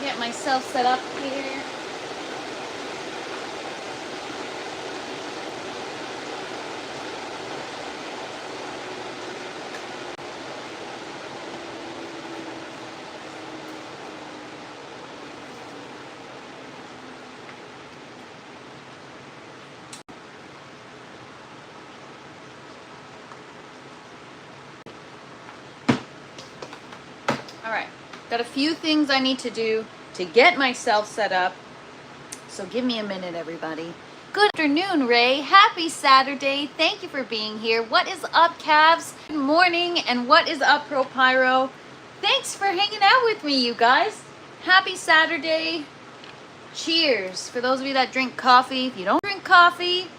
get myself set up here. All right, got a few things I need to do to get myself set up. So give me a minute, everybody. Good afternoon, Ray. Happy Saturday. Thank you for being here. What is up, Cavs? Good morning, and what is up, Pro Pyro? Thanks for hanging out with me, you guys. Happy Saturday. Cheers. For those of you that drink coffee, if you don't drink coffee,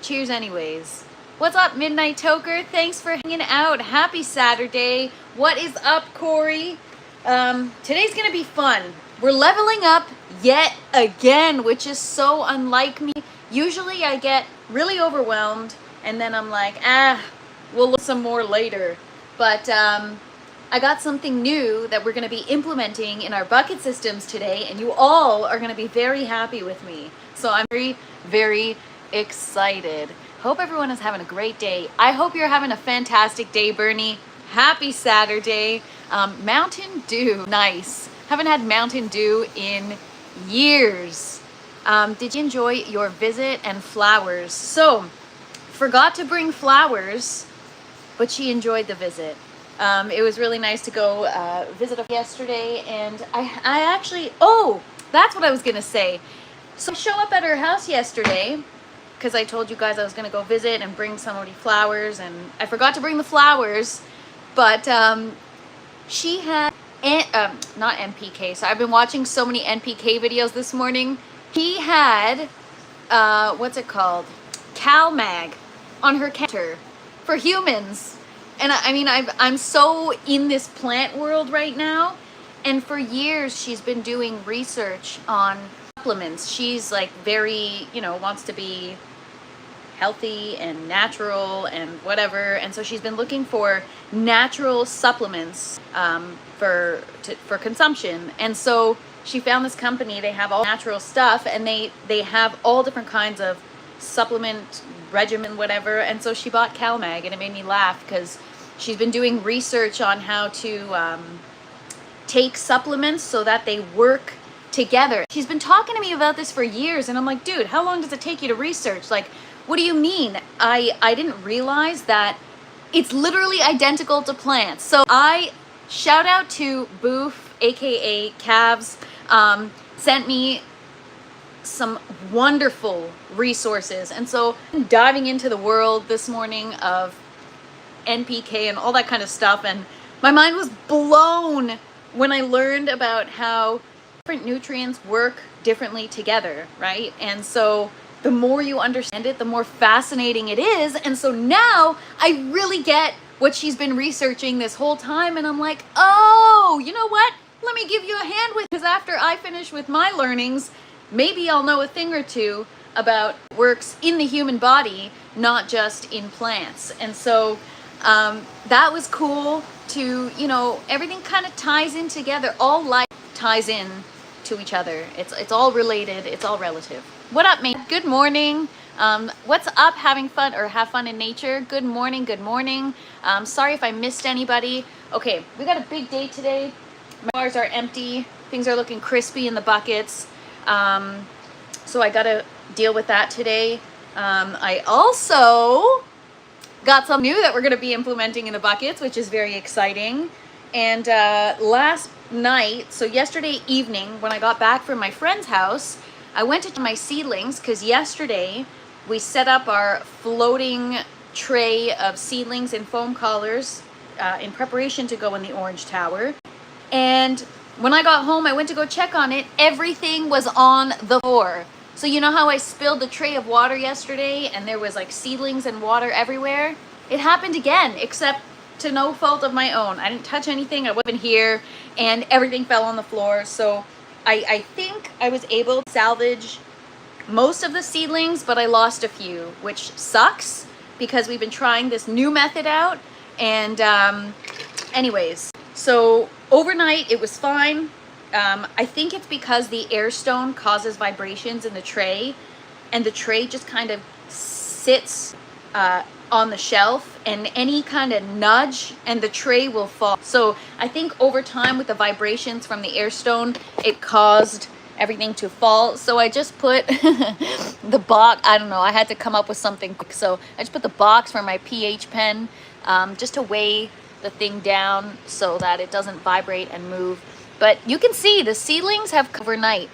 cheers anyways. What's up, Midnight Toker? Thanks for hanging out. Happy Saturday. What is up, Corey? Today's gonna be fun. We're leveling up yet again, which is so unlike me. Usually I get really overwhelmed and then I'm like, we'll look some more later. But I got something new that we're gonna be implementing in our bucket systems today, and you all are gonna be very happy with me. So I'm very, very excited. Hope everyone is having a great day. I hope you're having a fantastic day, Bernie. Happy Saturday. Mountain Dew, nice. Haven't had Mountain Dew in years. Did you enjoy your visit and flowers? So, forgot to bring flowers, but she enjoyed the visit. It was really nice to go visit yesterday, and I actually, that's what I was gonna say. So I show up at her house yesterday, because I told you guys I was gonna go visit and bring somebody flowers, and I forgot to bring the flowers, but she had, not NPK, so I've been watching so many NPK videos this morning. He had, what's it called? CalMag on her counter for humans. And I mean, I'm so in this plant world right now, and for years she's been doing research on supplements. She's like very, wants to be healthy and natural and whatever, and so she's been looking for natural supplements for consumption. And so she found this company. They have all natural stuff, and they have all different kinds of supplement regimen, whatever. And so she bought CalMag, and it made me laugh because she's been doing research on how to take supplements so that they work together. She's been talking to me about this for years, and I'm like, dude, how long does it take you to research? Like, what do you mean? I didn't realize that it's literally identical to plants. So I shout out to Boof, aka Cavs, sent me some wonderful resources. And so I'm diving into the world this morning of NPK and all that kind of stuff, and my mind was blown when I learned about how different nutrients work differently together, right? And so the more you understand it, the more fascinating it is. And so now I really get what she's been researching this whole time, and I'm like, oh, you know what? Let me give you a hand with, because after I finish with my learnings, maybe I'll know a thing or two about what works in the human body, not just in plants. And so that was cool to, everything kind of ties in together. All life ties in to each other. It's all related. It's all relative. What up, mate? Good morning. What's up? Having fun or have fun in nature? Good morning. Good morning. Sorry if I missed anybody. Okay, we got a big day today. My bars are empty. Things are looking crispy in the buckets. So I gotta deal with that today. I also got some new that we're gonna be implementing in the buckets, which is very exciting. And last night, so yesterday evening, when I got back from my friend's house, I went to my seedlings, because yesterday we set up our floating tray of seedlings and foam collars in preparation to go in the orange tower. And when I got home, I went to go check on it. Everything was on the floor. So you know how I spilled the tray of water yesterday and there was like seedlings and water everywhere? It happened again, except to no fault of my own. I didn't touch anything. I wasn't here, and everything fell on the floor. So I think I was able to salvage most of the seedlings, but I lost a few, which sucks because we've been trying this new method out. And anyways, so overnight it was fine. I think it's because the air stone causes vibrations in the tray, and the tray just kind of sits on the shelf, and any kind of nudge and the tray will fall. So I think over time with the vibrations from the air stone, it caused everything to fall. So I just put the box, I don't know, I had to come up with something quick. So I just put the box for my pH pen, just to weigh the thing down so that it doesn't vibrate and move. But you can see the seedlings have overnight.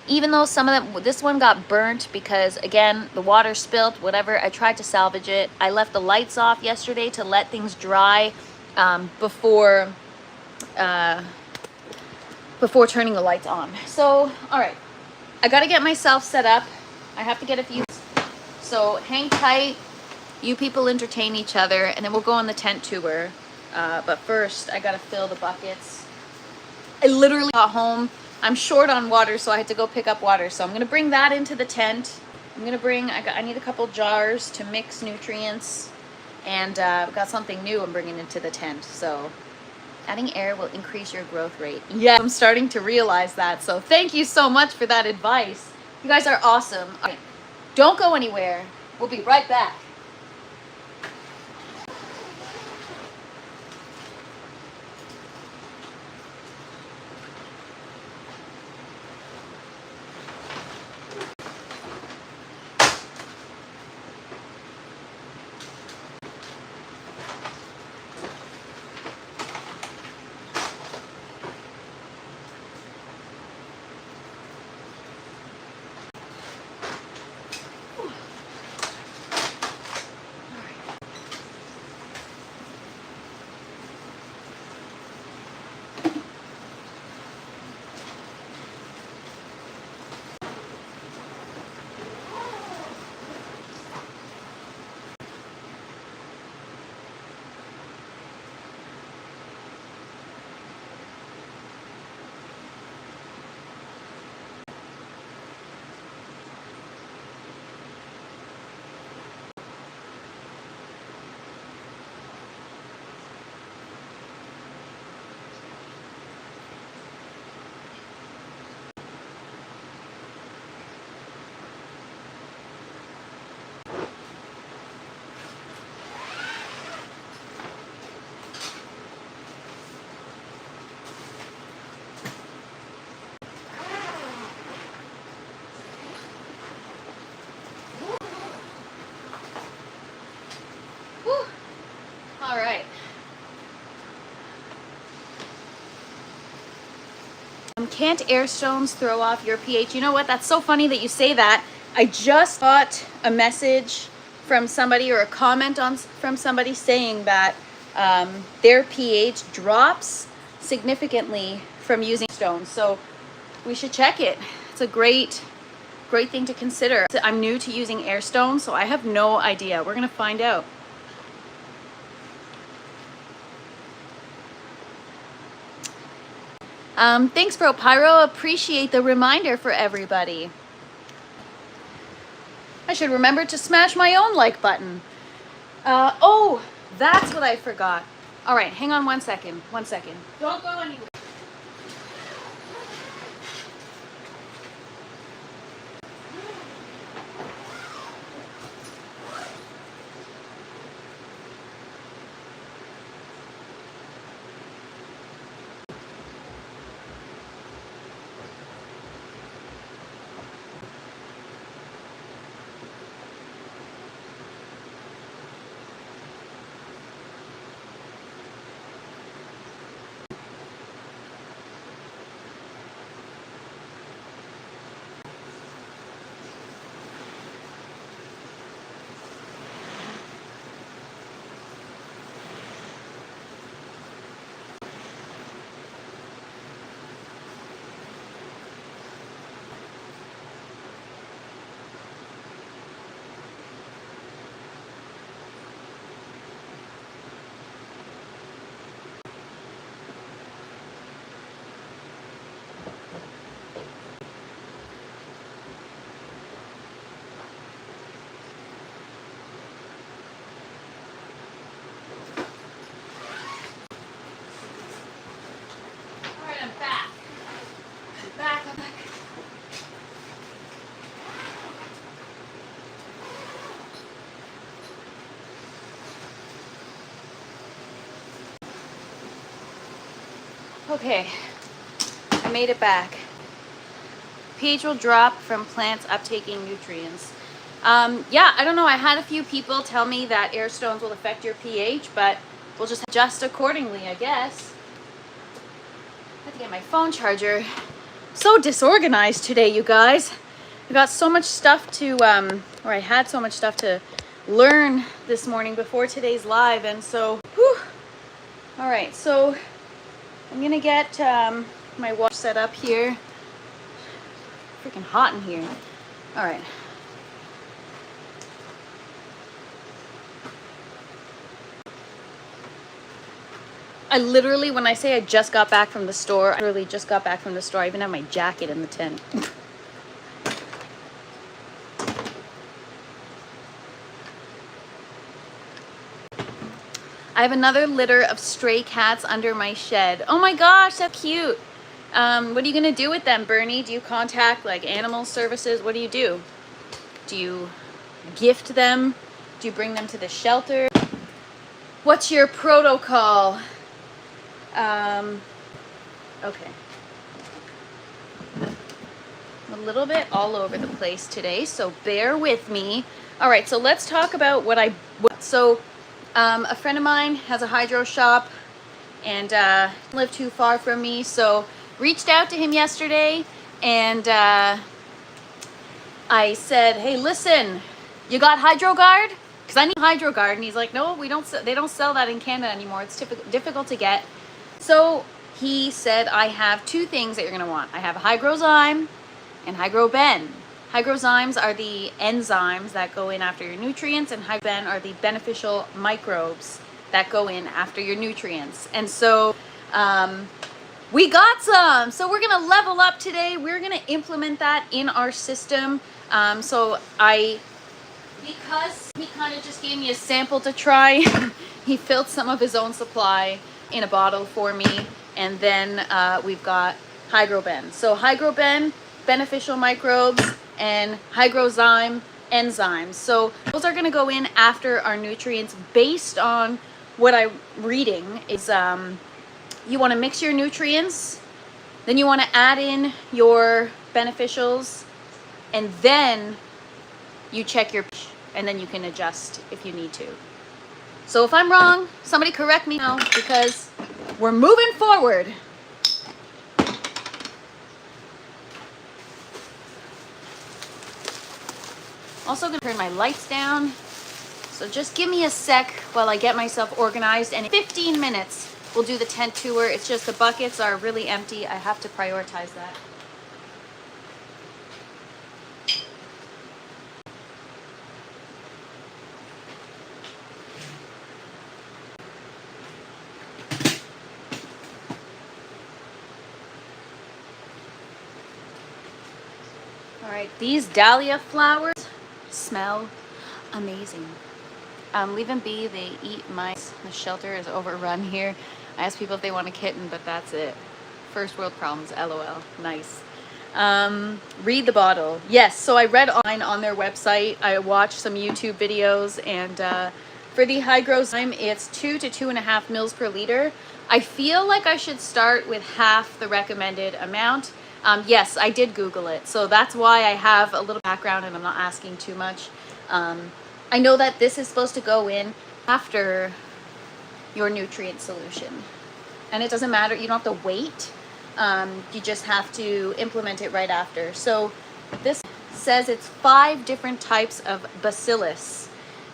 Even though some of them, this one got burnt because, again, the water spilt, whatever, I tried to salvage it. I left the lights off yesterday to let things dry before turning the lights on. So, all right, I got to get myself set up. I have to get a few. So hang tight. You people entertain each other, and then we'll go on the tent tour. But first, I got to fill the buckets. I literally got home. I'm short on water, so I had to go pick up water. So I'm going to bring that into the tent. I'm going to bring, I need a couple jars to mix nutrients. And I've got something new I'm bringing into the tent. So adding air will increase your growth rate. Yeah, I'm starting to realize that. So thank you so much for that advice. You guys are awesome. All right, don't go anywhere. We'll be right back. All right. Can't air stones throw off your pH? You know what? That's so funny that you say that. I just got a message from somebody, or a comment from somebody, saying that their pH drops significantly from using stones. So we should check it. It's a great thing to consider. I'm new to using air stones, so I have no idea. We're gonna find out. Thanks, Bro Pyro. Appreciate the reminder for everybody. I should remember to smash my own like button. Oh, that's what I forgot. All right, hang on 1 second. 1 second. Don't go anywhere. Okay, I made it back. pH will drop from plants uptaking nutrients. Yeah, I don't know. I had a few people tell me that air stones will affect your pH, but we'll just adjust accordingly, I guess. I have to get my phone charger. So disorganized today, you guys. I got so much stuff to, or I had so much stuff to learn this morning before today's live, and so, whew. All right, so I'm gonna get my water set up here. Freaking hot in here. All right. I literally, when I say I just got back from the store, I literally just got back from the store. I even have my jacket in the tent. I have another litter of stray cats under my shed. Oh my gosh, so cute. What are you gonna do with them, Bernie? Do you contact like animal services? What do you do? Do you gift them? Do you bring them to the shelter? What's your protocol? Okay. I'm a little bit all over the place today, so bear with me. All right, so let's talk about a friend of mine has a hydro shop and lived too far from me, so reached out to him yesterday, and I said, hey, listen, you got HydroGuard? Because I need HydroGuard. And he's like, no, they don't sell that in Canada anymore. It's difficult to get. So he said, I have two things that you're going to want. I have Hygrozyme and Hygroben. Hygrozymes are the enzymes that go in after your nutrients, and Hygroben are the beneficial microbes that go in after your nutrients. And so we got some. So we're going to level up today. We're going to implement that in our system. Because he kind of just gave me a sample to try, he filled some of his own supply in a bottle for me. And then we've got Hygroben. So Hygroben, beneficial microbes, and Hygrozyme, enzymes. So those are going to go in after our nutrients based on what I'm reading is you want to mix your nutrients, then you want to add in your beneficials, and then you check your pH, and then you can adjust if you need to. So if I'm wrong, somebody correct me now, because we're moving forward. Also gonna turn my lights down. So just give me a sec while I get myself organized, and in 15 minutes we'll do the tent tour. It's just the buckets are really empty. I have to prioritize that. All right, these dahlia flowers smell amazing. Leave them be, they eat mice. The shelter is overrun here. I asked people if they want a kitten, but that's it. First world problems, LOL. Nice. Read the bottle. Yes, so I read on their website. I watched some YouTube videos, and for the Hygrozyme, it's 2 to 2.5 mils per liter. I feel like I should start with half the recommended amount. Yes, I did Google it, so that's why I have a little background and I'm not asking too much. I know that this is supposed to go in after your nutrient solution, and it doesn't matter, you don't have to wait, you just have to implement it right after. So this says it's 5 different types of bacillus,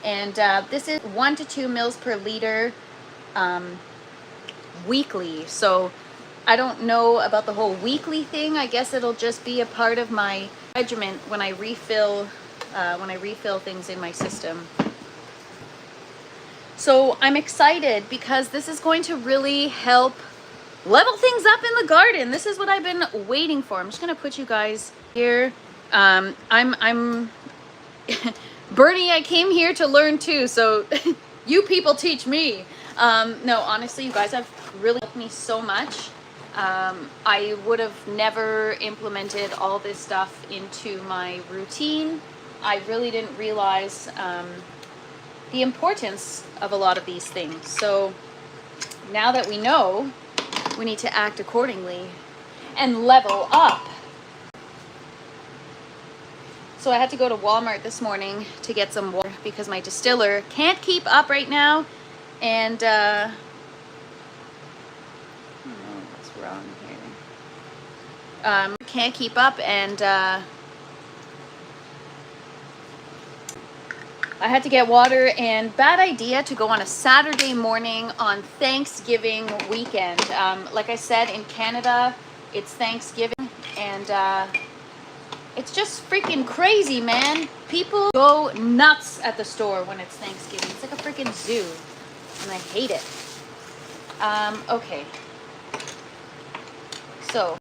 and this is 1 to 2 mils per liter weekly. So I don't know about the whole weekly thing. I guess it'll just be a part of my regimen when I refill things in my system. So I'm excited because this is going to really help level things up in the garden. This is what I've been waiting for. I'm just gonna put you guys here. I'm Bernie, I came here to learn too, so you people teach me. No, honestly, you guys have really helped me so much. I would have never implemented all this stuff into my routine. I really didn't realize the importance of a lot of these things. So now that we know, we need to act accordingly and level up. So I had to go to Walmart this morning to get some water because my distiller can't keep up right now. And I don't know what's wrong here. Can't keep up, and I had to get water. And bad idea to go on a Saturday morning on Thanksgiving weekend. Like I said, in Canada, it's Thanksgiving, and it's just freaking crazy, man. People go nuts at the store when it's Thanksgiving. It's like a freaking zoo, and I hate it. Okay. So,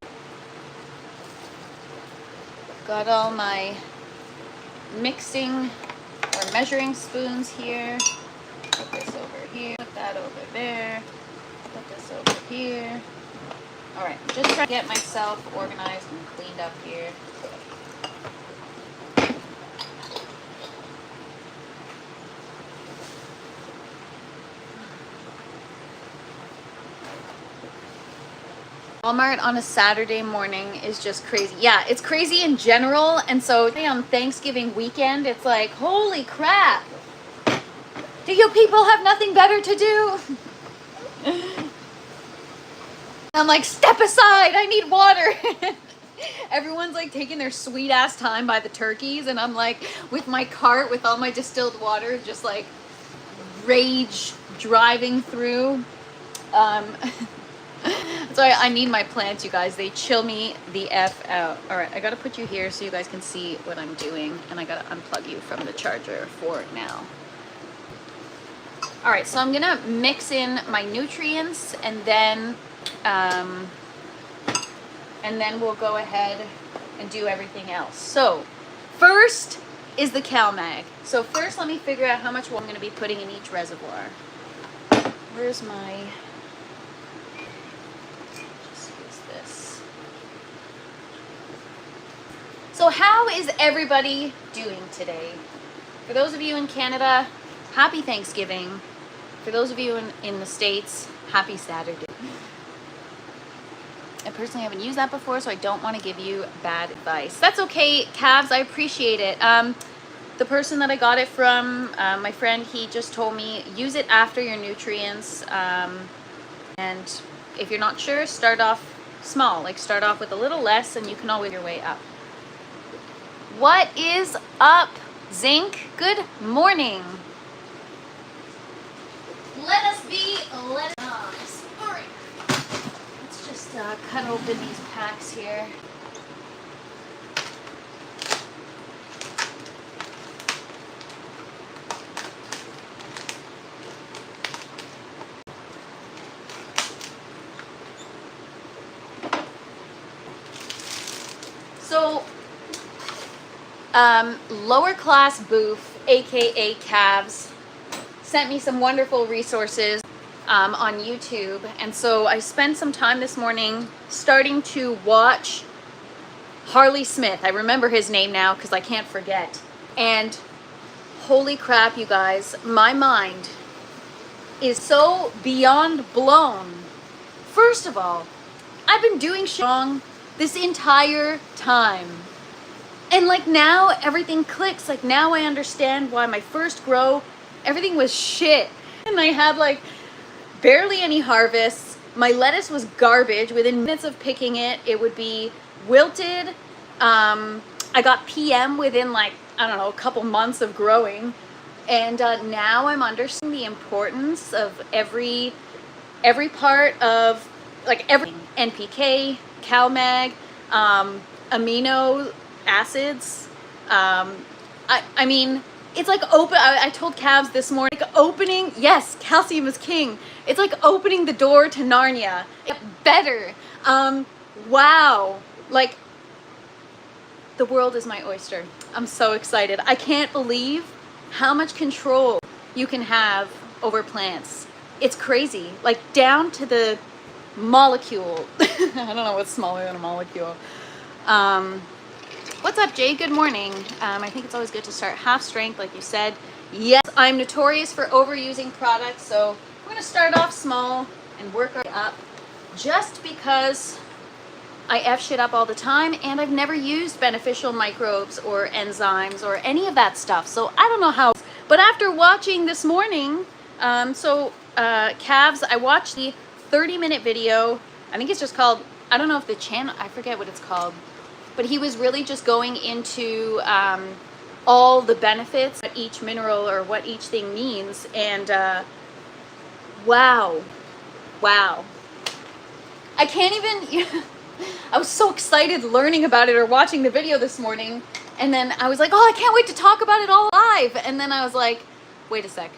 got all my mixing or measuring spoons here. Put this over here, put that over there, put this over here. All right, just trying to get myself organized and cleaned up here. Walmart on a Saturday morning is just crazy. Yeah, it's crazy in general. And so on Thanksgiving weekend, it's like, holy crap. Do you people have nothing better to do? I'm like, step aside, I need water. Everyone's like taking their sweet ass time by the turkeys. And I'm like, with my cart, with all my distilled water, just like rage driving through. So I need my plants, you guys. They chill me the F out. All right, I gotta put you here so you guys can see what I'm doing, and I gotta unplug you from the charger for now. All right, so I'm gonna mix in my nutrients, and then we'll go ahead and do everything else. So first is the CalMag. So first, let me figure out how much water I'm gonna be putting in each reservoir. Where's my... So how is everybody doing today? For those of you in Canada, happy Thanksgiving. For those of you in the States, happy Saturday. I personally haven't used that before, so I don't want to give you bad advice. That's okay, calves, I appreciate it. The person that I got it from, my friend, he just told me, use it after your nutrients. And if you're not sure, start off small. Like start off with a little less, and you can always your way up. What is up, Zinc? Good morning. Let us be, let us. All right. Let's just cut open these packs here. So, Lower Class Booth, aka Calves, sent me some wonderful resources on YouTube, and so I spent some time this morning starting to watch Harley Smith. I remember his name now because I can't forget. And holy crap, you guys, my mind is so beyond blown. First of all, I've been doing shit wrong this entire time. And like now everything clicks. Like now I understand why my first grow, everything was shit. And I had like barely any harvests. My lettuce was garbage. Within minutes of picking it, it would be wilted. I got PM within like, I don't know, a couple months of growing. And now I'm understanding the importance of every part of like everything. NPK, CalMag, amino acids. I mean, it's like open. I told Calves this morning, like opening. Yes, calcium is king. It's like opening the door to Narnia. Better. Wow. Like the world is my oyster. I'm so excited. I can't believe how much control you can have over plants. It's crazy. Like down to the molecule. I don't know what's smaller than a molecule. What's up, Jay? Good morning. I think it's always good to start half strength, like you said. Yes, I'm notorious for overusing products, so we're going to start off small and work our way up. just because I F shit up all the time, and I've never used beneficial microbes or enzymes or any of that stuff. So I don't know how, but after watching this morning, calves, I watched the 30-minute video. I think it's just called, I don't know if the channel, I forget what it's called, but he was really just going into all the benefits of each mineral or what each thing means. And wow. I can't even, I was so excited learning about it or watching the video this morning. And then I was like, oh, I can't wait to talk about it all live. And then I was like, wait a sec.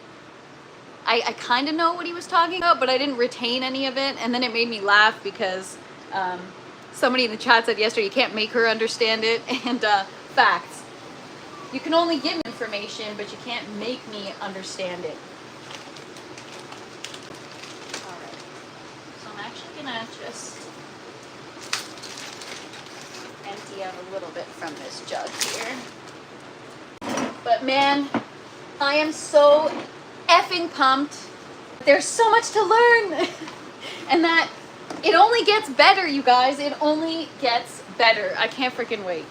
I kind of know what he was talking about, but I didn't retain any of it. And then it made me laugh because somebody in the chat said yesterday, you can't make her understand it. And facts. You can only give information, but you can't make me understand it. All right. So I'm actually going to just empty out a little bit from this jug here. But man, I am so effing pumped. There's so much to learn. And that it only gets better, you guys. It only gets better. I can't freaking wait.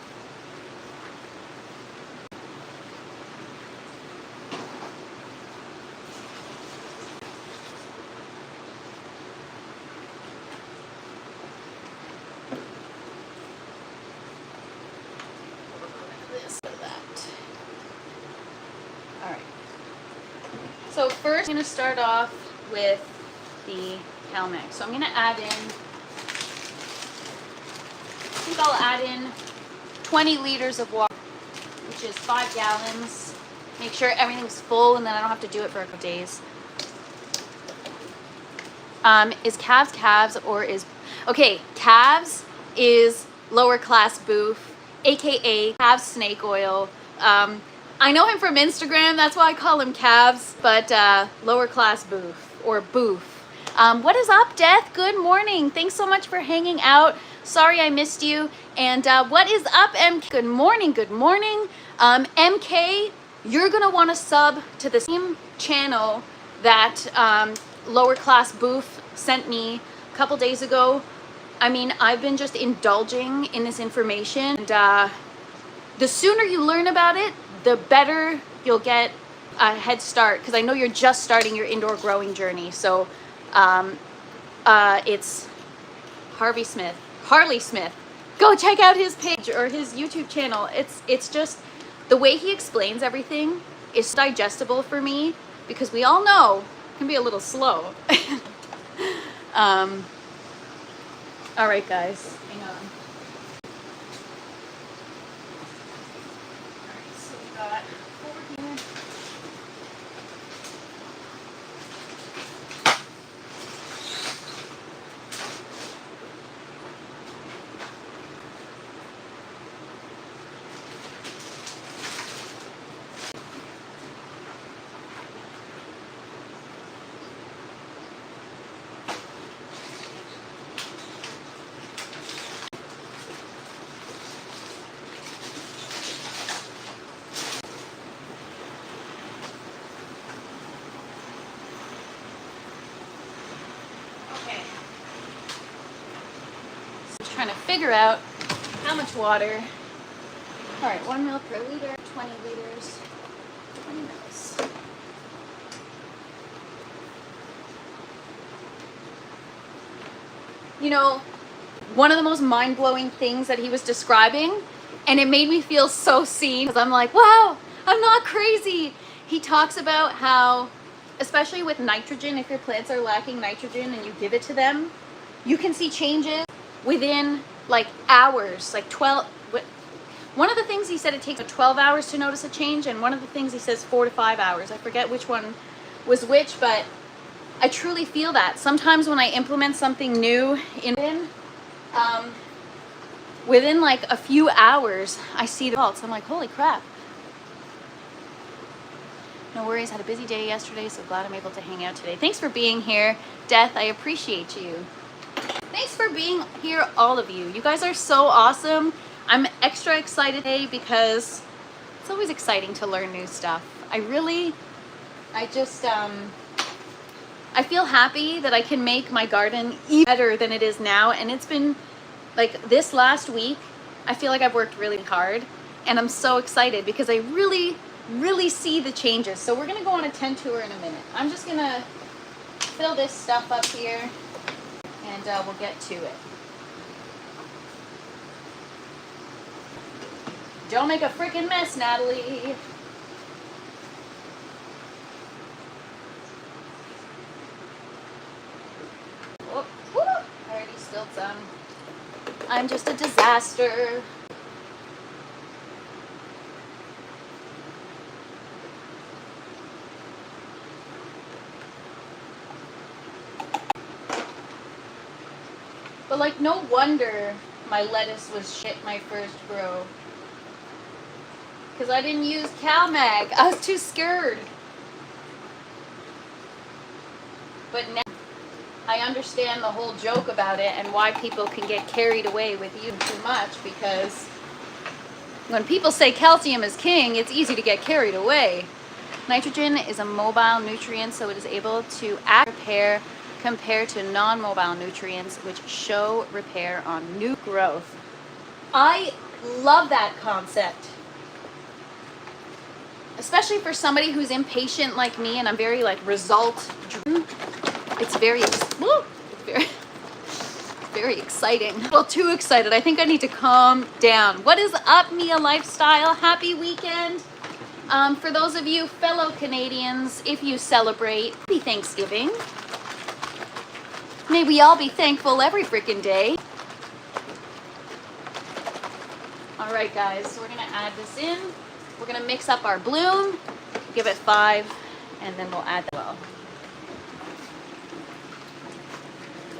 So first I'm going to start off with the CalMax. So I'm going to add in, I think I'll add in 20 liters of water, which is 5 gallons. Make sure everything's full and then I don't have to do it for a couple days. Is calves or is, okay, calves is lower class boof, aka calves snake oil. I know him from Instagram, that's why I call him calves, but lower class boof or boof. What is up, Death? Good morning. Thanks so much for hanging out. Sorry I missed you. And what is up, MK? Good morning, good morning. MK, you're gonna wanna sub to the same channel that lower class boof sent me a couple days ago. I mean, I've been just indulging in this information. And the sooner you learn about it, the better you'll get a head start, because I know you're just starting your indoor growing journey. So it's Harley Smith. Go check out his page or his YouTube channel. It's just the way he explains everything is digestible for me, because we all know it can be a little slow. All right, guys, hang on. Got 4 here. Trying to figure out how much water. All right, 1 ml per liter, 20 liters, 20 mils. You know, one of the most mind-blowing things that he was describing, and it made me feel so seen, because I'm like, wow, I'm not crazy. He talks about how, especially with nitrogen, if your plants are lacking nitrogen and you give it to them, you can see changes within like hours, like 12. One of the things he said it takes 12 hours to notice a change, and one of the things he says 4 to 5 hours. I forget which one was which, but I truly feel that. Sometimes when I implement something new within like a few hours, I see the results. I'm like, holy crap. No worries, had a busy day yesterday, so glad I'm able to hang out today. Thanks for being here, Death. I appreciate you. Thanks for being here, all of you. You guys are so awesome. I'm extra excited today because it's always exciting to learn new stuff. I I feel happy that I can make my garden even better than it is now. And it's been like this last week, I feel like I've worked really hard, and I'm so excited because I really, really see the changes. So we're gonna go on a tent tour in a minute. I'm just gonna fill this stuff up here and we'll get to it. Don't make a freaking mess, Natalie. Oh, woo, I already spilled some. I'm just a disaster. But like, no wonder my lettuce was shit my first grow. Because I didn't use CalMag. I was too scared. But now I understand the whole joke about it and why people can get carried away with using too much, because when people say calcium is king, it's easy to get carried away. Nitrogen is a mobile nutrient, so it is able to act repair compared to non-mobile nutrients, which show repair on new growth. I love that concept. Especially for somebody who's impatient like me, and I'm very like result driven. It's very exciting. A little too excited. I think I need to calm down. What is up, Mia Lifestyle? Happy weekend. For those of you fellow Canadians, if you celebrate, happy Thanksgiving. May we all be thankful every freaking day. All right, guys, so we're gonna add this in. We're gonna mix up our bloom, give it 5, and then we'll add that well.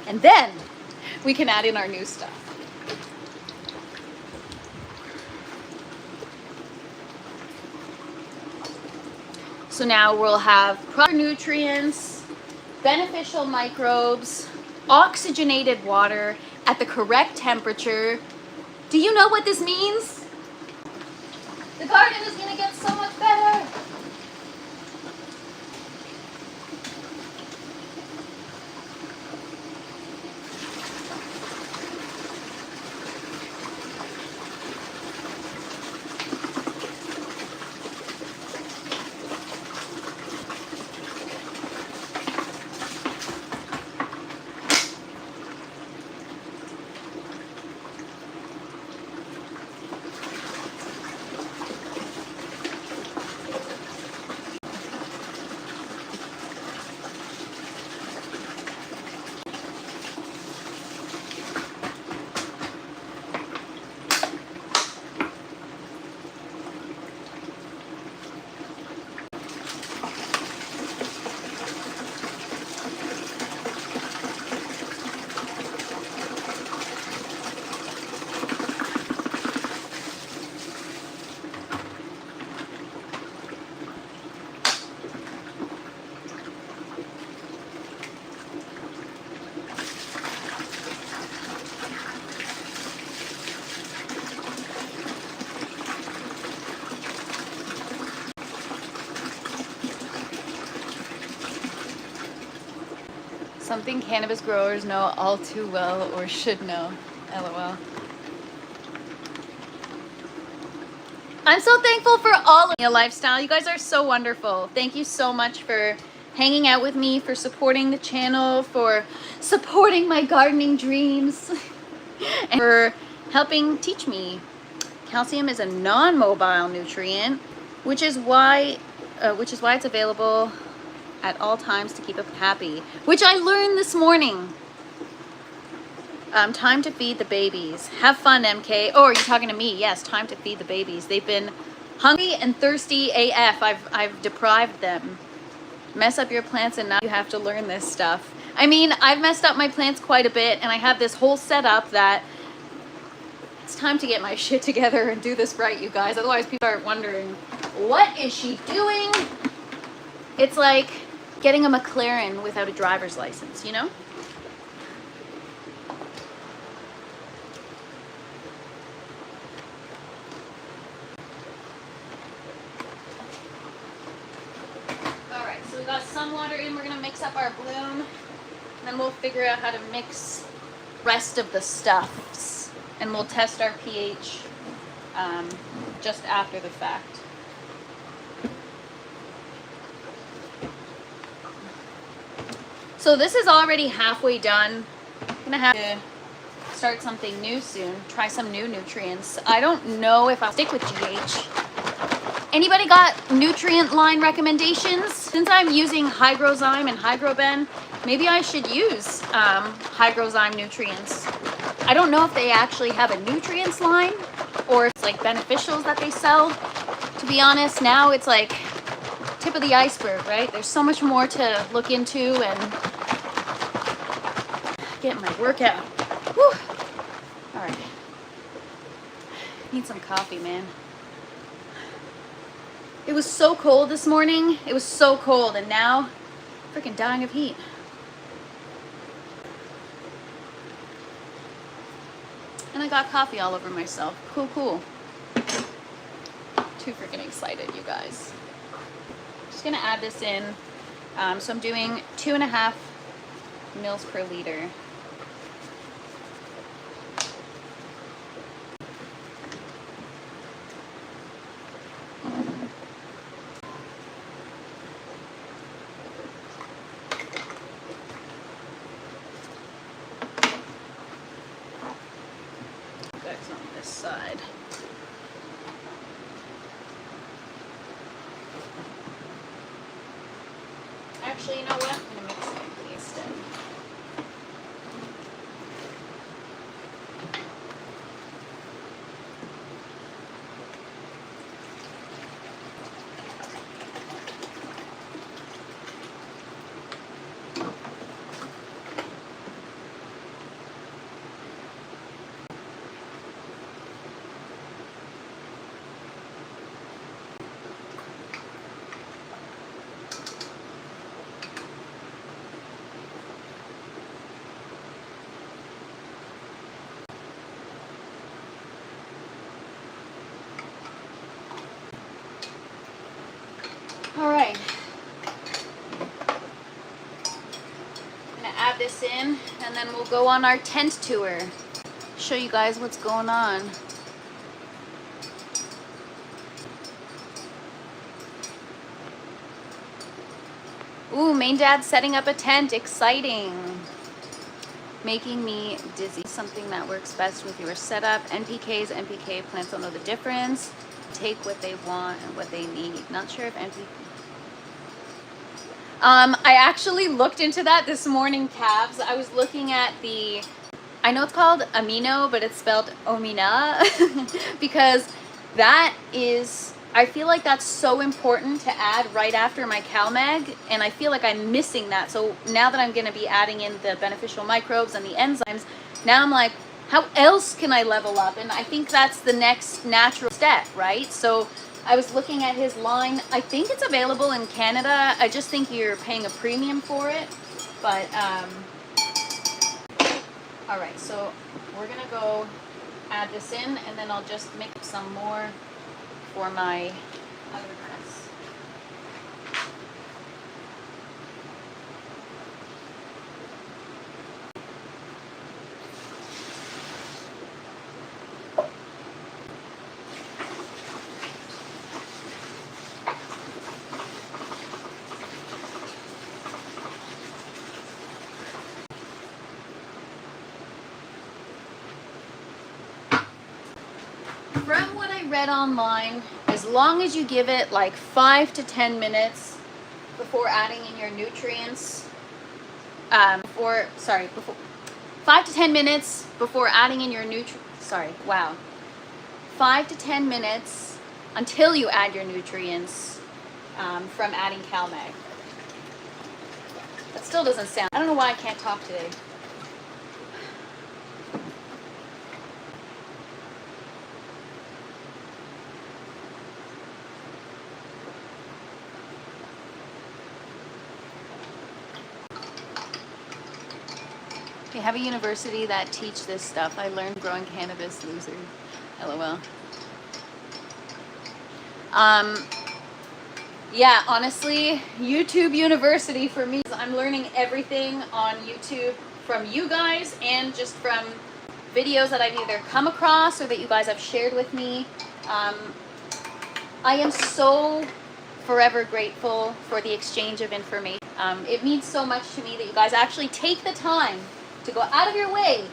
And then we can add in our new stuff. So now we'll have proper nutrients, beneficial microbes, oxygenated water at the correct temperature. Do you know what this means? The garden is going to get so much better. Something cannabis growers know all too well, or should know. LOL. I'm so thankful for all of your lifestyle. You guys are so wonderful. Thank you so much for hanging out with me, for supporting the channel, for supporting my gardening dreams, and for helping teach me. Calcium is a non-mobile nutrient, which is why it's available at all times to keep us happy, which I learned this morning. Time to feed the babies. Have fun, MK. Oh, are you talking to me? Yes, time to feed the babies. They've been hungry and thirsty AF. I've deprived them. Mess up your plants and now you have to learn this stuff. I mean, I've messed up my plants quite a bit, and I have this whole setup that it's time to get my shit together and do this right, you guys. Otherwise, people are wondering, what is she doing? It's like getting a McLaren without a driver's license, you know? All right, so we got some some water in. We're gonna mix up our bloom, and then we'll figure out how to mix rest of the stuffs, and we'll test our pH just after the fact. So this is already halfway done. I'm gonna have to start something new soon, try some new nutrients. I don't know if I'll stick with GH. Anybody got nutrient line recommendations? Since I'm using Hygrozyme and Hygroben, maybe I should use Hygrozyme nutrients. I don't know if they actually have a nutrients line or if it's like beneficials that they sell. To be honest, now it's like tip of the iceberg, right? There's so much more to look into and get my workout. Whew. All right. Need some coffee, man. It was so cold this morning. It was so cold, and now I'm freaking dying of heat. And I got coffee all over myself. Cool, cool. Too freaking excited, you guys. Just gonna add this in. So I'm doing 2.5 mils per liter. That's on this side. Actually, you know what? I'm gonna mix it instead. All right. I'm gonna add this in, and then we'll go on our tent tour. Show you guys what's going on. Ooh, main dad's setting up a tent. Exciting. Making me dizzy. Something that works best with your setup. NPKs, NPK, plants don't know the difference. Take what they want and what they need. Not sure if NPK... I actually looked into that this morning, Cabs. I was looking at the... I know it's called amino, but it's spelled omina. Because that is... I feel like that's so important to add right after my CalMag, and I feel like I'm missing that. So now that I'm going to be adding in the beneficial microbes and the enzymes, now I'm like, how else can I level up? And I think that's the next natural step, right? So I was looking at his line. I think it's available in Canada. I just think you're paying a premium for it. But, all right, so we're going to go add this in, and then I'll just mix some more for my other dress. From what I read online, as long as you give it like 5 to 10 minutes before adding in your nutrients, 5 to 10 minutes before adding in your 5 to 10 minutes until you add your nutrients from adding CalMag. That still doesn't sound, I don't know why I can't talk today. They have a university that teach this stuff. I learned growing cannabis, loser. LOL. Yeah, honestly, YouTube University for me. I'm learning everything on YouTube from you guys and just from videos that I've either come across or that you guys have shared with me. Um, I am so forever grateful for the exchange of information. It means so much to me that you guys actually take the time to go out of your way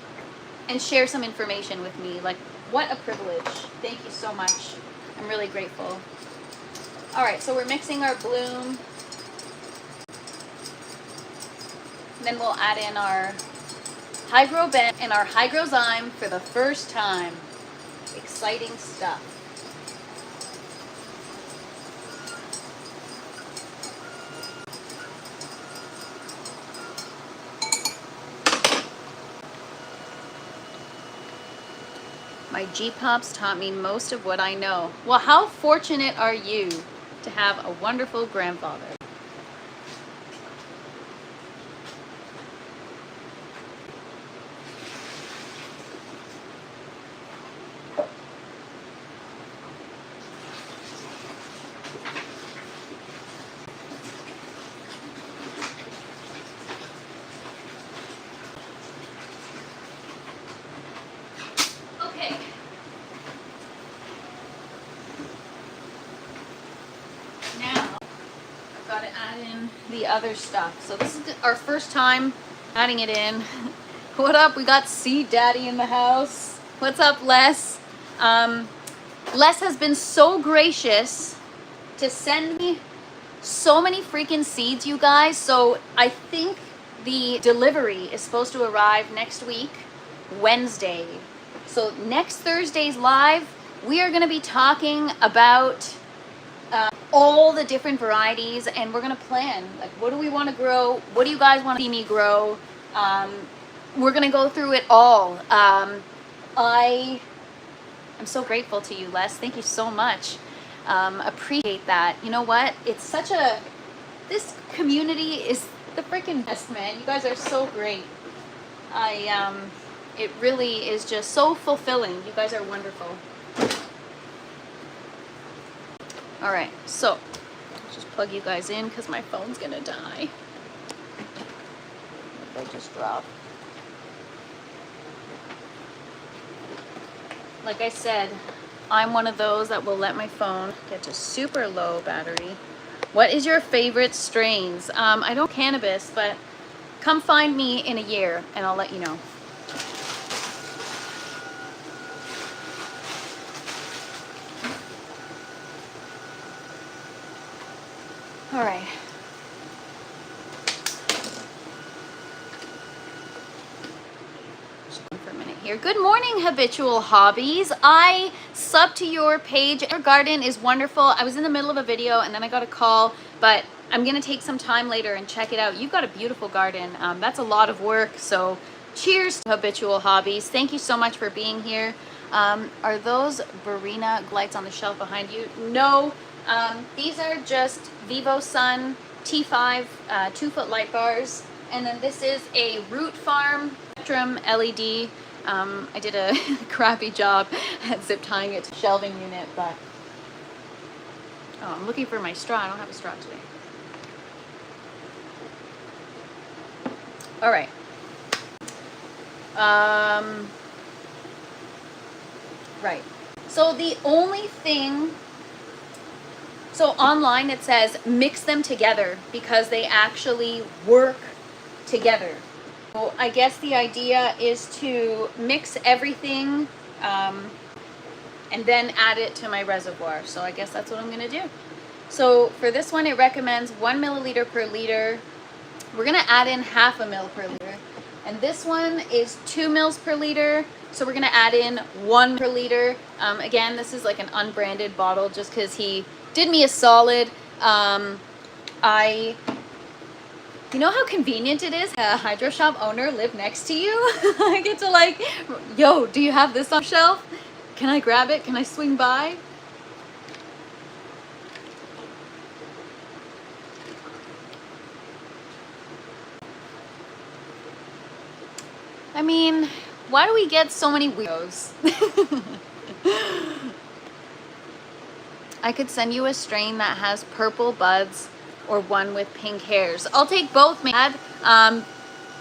and share some information with me. Like, what a privilege. Thank you so much. I'm really grateful. All right, so we're mixing our bloom. And then we'll add in our hygroben and our hygrozyme for the first time. Exciting stuff. My G-Pops taught me most of what I know. Well, how fortunate are you to have a wonderful grandfather? Okay. Now, I've got to add in the other stuff. So this is our first time adding it in. What up? We got Seed Daddy in the house. What's up, Les? Les has been so gracious to send me so many freaking seeds, you guys. So I think the delivery is supposed to arrive next week, Wednesday. So next Thursday's live, we are going to be talking about all the different varieties, and we're going to plan, like, what do we want to grow? What do you guys want to see me grow? We're going to go through it all. I'm so grateful to you, Les. Thank you so much. Appreciate that. You know what? It's such a, this community is the freaking best, man. You guys are so great. It really is just so fulfilling. You guys are wonderful. All right, so just plug you guys in because my phone's gonna die. What did I just drop? Like I said, I'm one of those that will let my phone get to super low battery. What is your favorite strains? I don't cannabis, but come find me in a year and I'll let you know. All right. For a minute here. Good morning, Habitual Hobbies. I subbed to your page. Your garden is wonderful. I was in the middle of a video and then I got a call, but I'm gonna take some time later and check it out. You've got a beautiful garden. That's a lot of work. So cheers to Habitual Hobbies. Thank you so much for being here. Are those Barina lights on the shelf behind you? No. These are just Vivo Sun T5 2-foot light bars, and then this is a Root Farm Spectrum LED. I did a crappy job at zip tying it to the shelving unit, but I'm looking for my straw. I don't have a straw today. All right. Right. So the only thing, so online it says mix them together because they actually work together. So I guess the idea is to mix everything and then add it to my reservoir. So I guess that's what I'm gonna do. So for this one, it recommends 1 milliliter per liter. We're gonna add in 0.5 ml per liter. And this one is 2 mils per liter. So we're gonna add in 1 per liter. Again, this is like an unbranded bottle just because he did me a solid. You know how convenient it is? A hydro shop owner live next to you. I get to like, yo, do you have this on shelf? Can I grab it? Can I swing by? I mean, why do we get so many weirdos? I could send you a strain that has purple buds or one with pink hairs. I'll take both, man.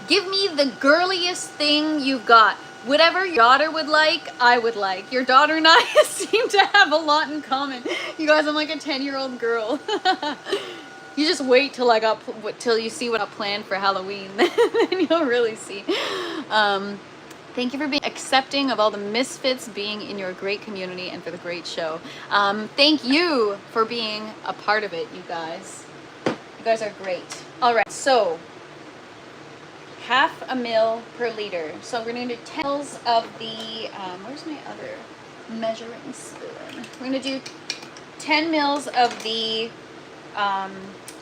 Give me the girliest thing you've got. Whatever your daughter would like, I would like. Your daughter and I seem to have a lot in common. You guys, I'm like a 10-year-old girl. You just wait till till you see what I planned for Halloween. Then you'll really see. Thank you for being accepting of all the misfits being in your great community and for the great show. Thank you for being a part of it, you guys. You guys are great. All right, so 1/2 ml per liter. So we're going to do 10 mils of the, where's my other measuring spoon? We're going to do 10 mils of the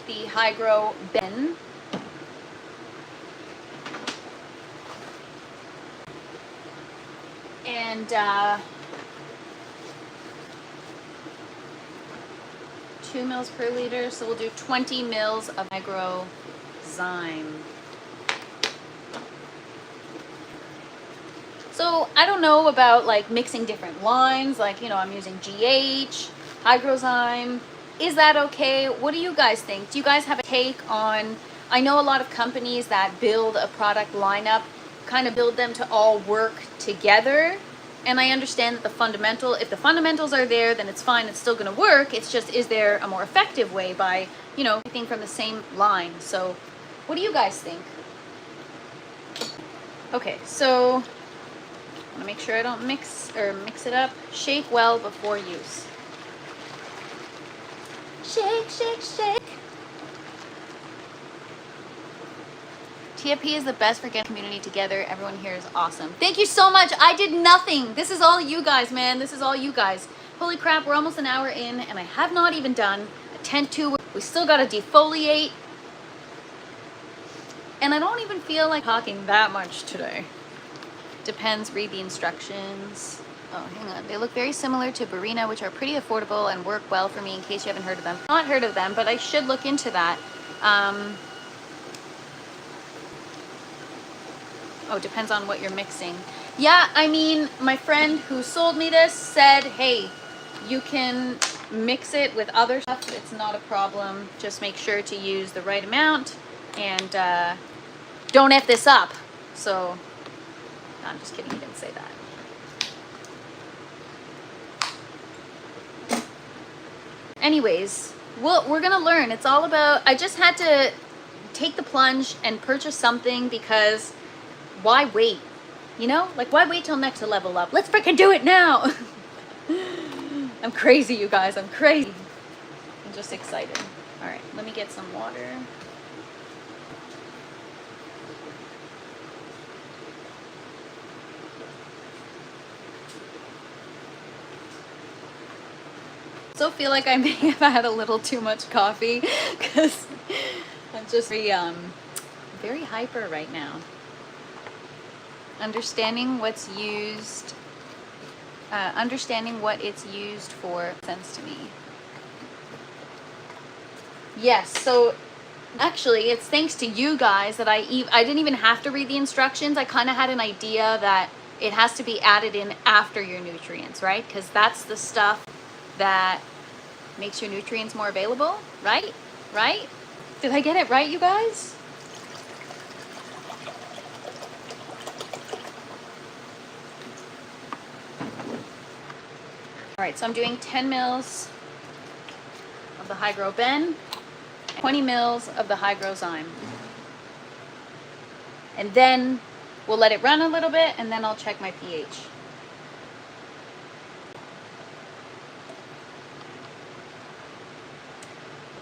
Hygro Ben. And 2 mils per liter, so we'll do 20 mils of Hygro Zyme. So I don't know about like mixing different lines, like, you know, I'm using GH, Hydrozyme. Is that okay? What do you guys think? Do you guys have a take on, I know a lot of companies that build a product lineup, kind of build them to all work together. And I understand that if the fundamentals are there, then it's fine, it's still gonna work. It's just, is there a more effective way by, you know, everything from the same line? So what do you guys think? Okay, so I want to make sure I don't mix it up. Shake well before use. Shake, shake, shake. TFP is the best for getting community together. Everyone here is awesome. Thank you so much. I did nothing. This is all you guys, man. This is all you guys. Holy crap, we're almost an hour in and I have not even done a 10-2. We still got to defoliate. And I don't even feel like talking that much today. Depends, read the instructions. Oh, hang on. They look very similar to Barina, which are pretty affordable and work well for me in case you haven't heard of them. Not heard of them, but I should look into that. Oh, depends on what you're mixing. Yeah, I mean, my friend who sold me this said, hey, you can mix it with other stuff. It's not a problem. Just make sure to use the right amount and don't F this up. So, no, I'm just kidding. He didn't say that. Anyways, we're going to learn. It's all about, I just had to take the plunge and purchase something because why wait? You know, like why wait till next to level up? Let's freaking do it now. I'm crazy, you guys. I'm crazy. I'm just excited. All right, let me get some water. I still feel like I may have had a little too much coffee because I'm just very hyper right now. Understanding what's used, understanding what it's used for makes sense to me. Yes, so actually it's thanks to you guys that I didn't even have to read the instructions. I kind of had an idea that it has to be added in after your nutrients, right? Because that's the stuff that makes your nutrients more available, right? Right? Did I get it right, you guys? All right, so I'm doing 10 mils of the Hygro Ben, 20 mils of the Hydrozyme. And then we'll let it run a little bit and then I'll check my pH.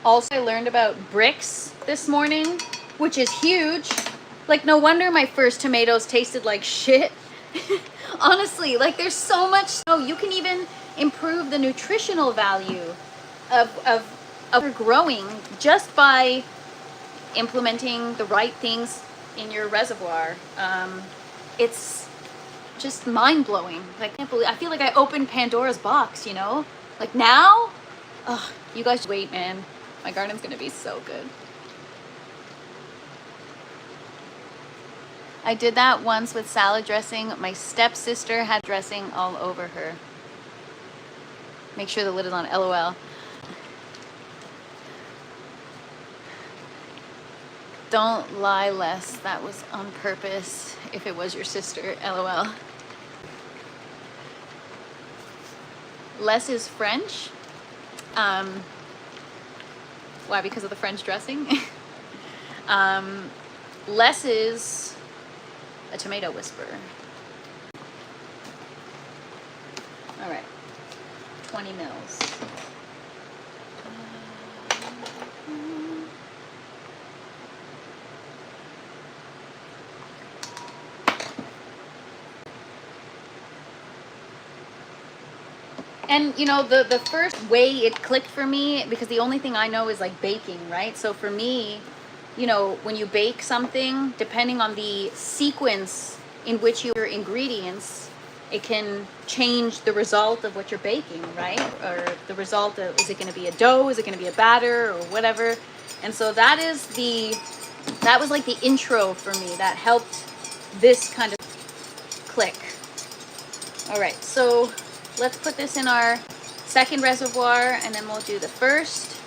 Also, I learned about bricks this morning, which is huge. Like, no wonder my first tomatoes tasted like shit. Honestly, like there's so much. Oh, you can even improve the nutritional value of growing just by implementing the right things in your reservoir. It's just mind-blowing. I can't believe, I feel like I opened Pandora's box, you know? Like now, ugh, you guys wait, man. My garden's gonna be so good. I did that once with salad dressing. My stepsister had dressing all over her. Make sure the lid is on, LOL. Don't lie, Les. That was on purpose. If it was your sister, LOL. Les is French. Why? Because of the French dressing? Les is a tomato whisperer. All right, 20 mils. And you know, the first way it clicked for me, because the only thing I know is like baking, right? So for me, you know, when you bake something, depending on the sequence in which your ingredients, it can change the result of what you're baking, right? Or the result of, is it going to be a dough? Is it going to be a batter or whatever? And so that was like the intro for me that helped this kind of click. All right, so let's put this in our second reservoir, and then we'll do the first.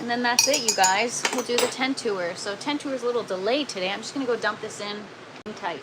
And then that's it, you guys. We'll do the tent tour. So tent tour is a little delayed today. I'm just going to go dump this in tight.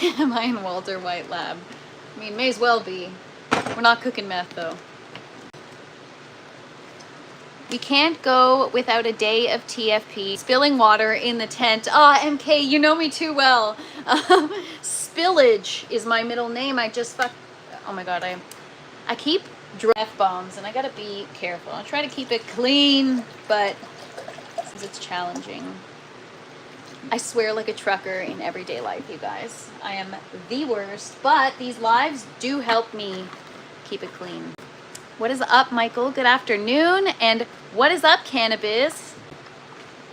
Am I in Walter White lab? I mean, may as well be. We're not cooking meth, though. We can't go without a day of TFP. Spilling water in the tent. Ah, oh, MK, you know me too well. Spillage is my middle name. Oh my god, I keep F-bombs, and I gotta be careful. I'll try to keep it clean, but since it's challenging. I swear like a trucker in everyday life, you guys. I am the worst, but these lives do help me keep it clean. What is up, Michael? Good afternoon. And what is up, Cannabis?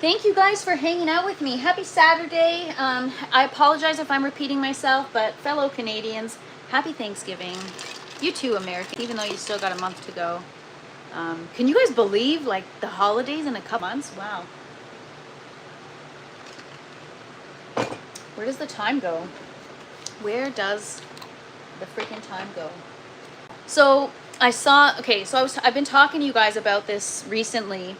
Thank you guys for hanging out with me. Happy Saturday. I apologize if I'm repeating myself, but fellow Canadians, happy Thanksgiving. You too, American, even though you still got a month to go. Can you guys believe, like, the holidays in a couple months? Wow. Where does the time go? Where does the freaking time go? So I've been talking to you guys about this recently.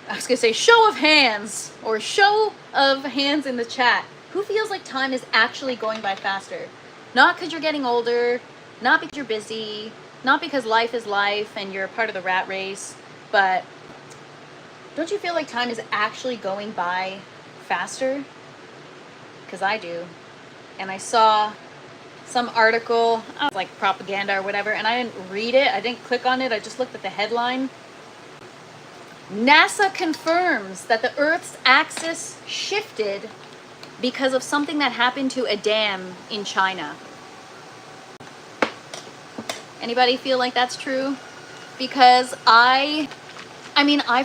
I was gonna say show of hands, or show of hands in the chat. Who feels like time is actually going by faster? Not because you're getting older, not because you're busy, not because life is life and you're a part of the rat race, but don't you feel like time is actually going by faster? Because I do. And I saw some article, like propaganda or whatever, and I didn't read it. I didn't click on it. I just looked at the headline. NASA confirms that the Earth's axis shifted because of something that happened to a dam in China. Anybody feel like that's true? Because I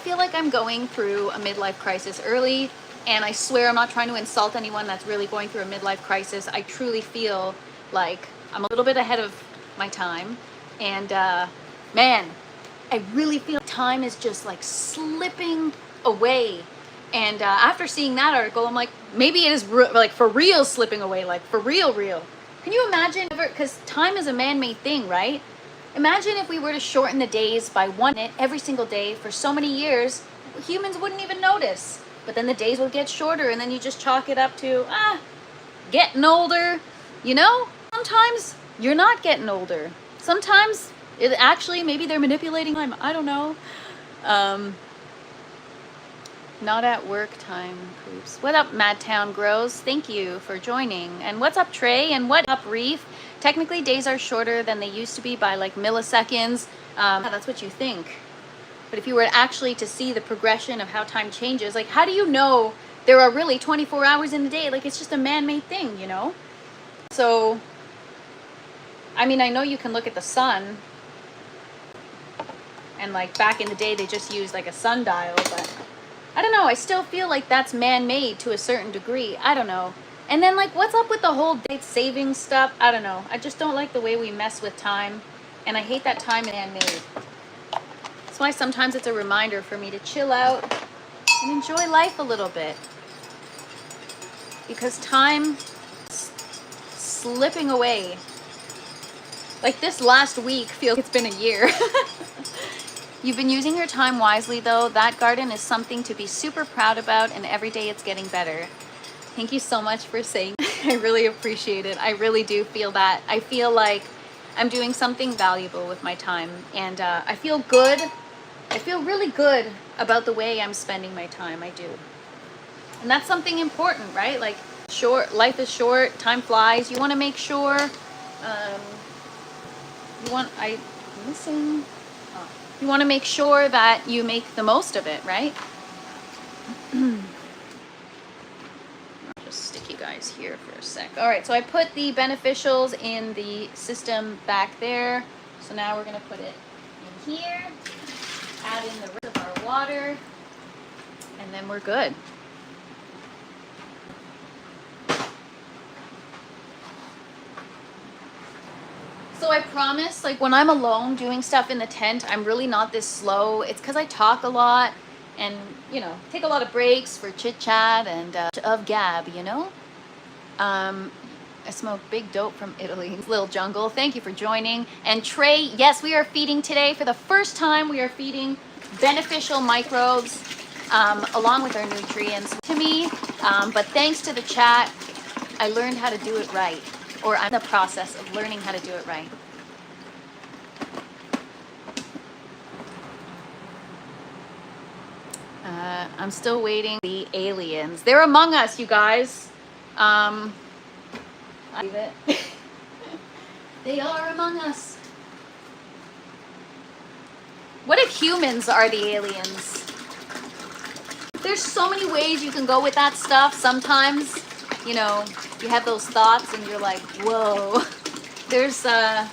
feel like I'm going through a midlife crisis early. And I swear I'm not trying to insult anyone that's really going through a midlife crisis. I truly feel like I'm a little bit ahead of my time. And man, I really feel time is just like slipping away. And after seeing that article, I'm like, maybe it is like for real slipping away, like for real. Can you imagine, because time is a man-made thing, right? Imagine if we were to shorten the days by 1 minute every single day for so many years, humans wouldn't even notice. But then the days would get shorter, and then you just chalk it up to, getting older. You know, sometimes you're not getting older. Sometimes it actually, maybe they're manipulating time. I don't know. Not at work time, poops. What up, Madtown Grows? Thank you for joining. And what's up, Trey? And what up, Reef? Technically, days are shorter than they used to be by like milliseconds. That's what you think. But if you were actually to see the progression of how time changes, like how do you know there are really 24 hours in the day? Like it's just a man-made thing, you know? So I mean, I know you can look at the sun, and like back in the day they just used like a sundial, but I don't know, I still feel like that's man-made to a certain degree. I don't know. And then like, what's up with the whole date saving stuff? I don't know. I just don't like the way we mess with time, and I hate that time is man-made. That's why sometimes it's a reminder for me to chill out and enjoy life a little bit, because time slipping away. Like this last week feels like it's been a year. You've been using your time wisely though. That garden is something to be super proud about, and every day it's getting better. Thank you so much for saying I really appreciate it. I really do feel that. I feel like I'm doing something valuable with my time, and I feel good. I feel really good about the way I'm spending my time. I do. And that's something important, right? Like, life is short, time flies. You want to make sure you want to make sure that you make the most of it, right? I'll just stick you guys here for a sec. All right, so I put the beneficials in the system back there. So now we're going to put it in here, add in the rest of our water, and then we're good. So I promise, like when I'm alone doing stuff in the tent, I'm really not this slow. It's because I talk a lot and, you know, take a lot of breaks for chit chat and of gab, you know. I smoke big dope from Italy. Little Jungle, thank you for joining. And Trey, yes, we are feeding today. For the first time, we are feeding beneficial microbes along with our nutrients to me. But thanks to the chat, I learned how to do it right. Or I'm in the process of learning how to do it right. I'm still waiting. The aliens. They're among us, you guys. I believe it. They are among us. What if humans are the aliens? There's so many ways you can go with that stuff. Sometimes, you know, you have those thoughts and you're like, whoa. There's a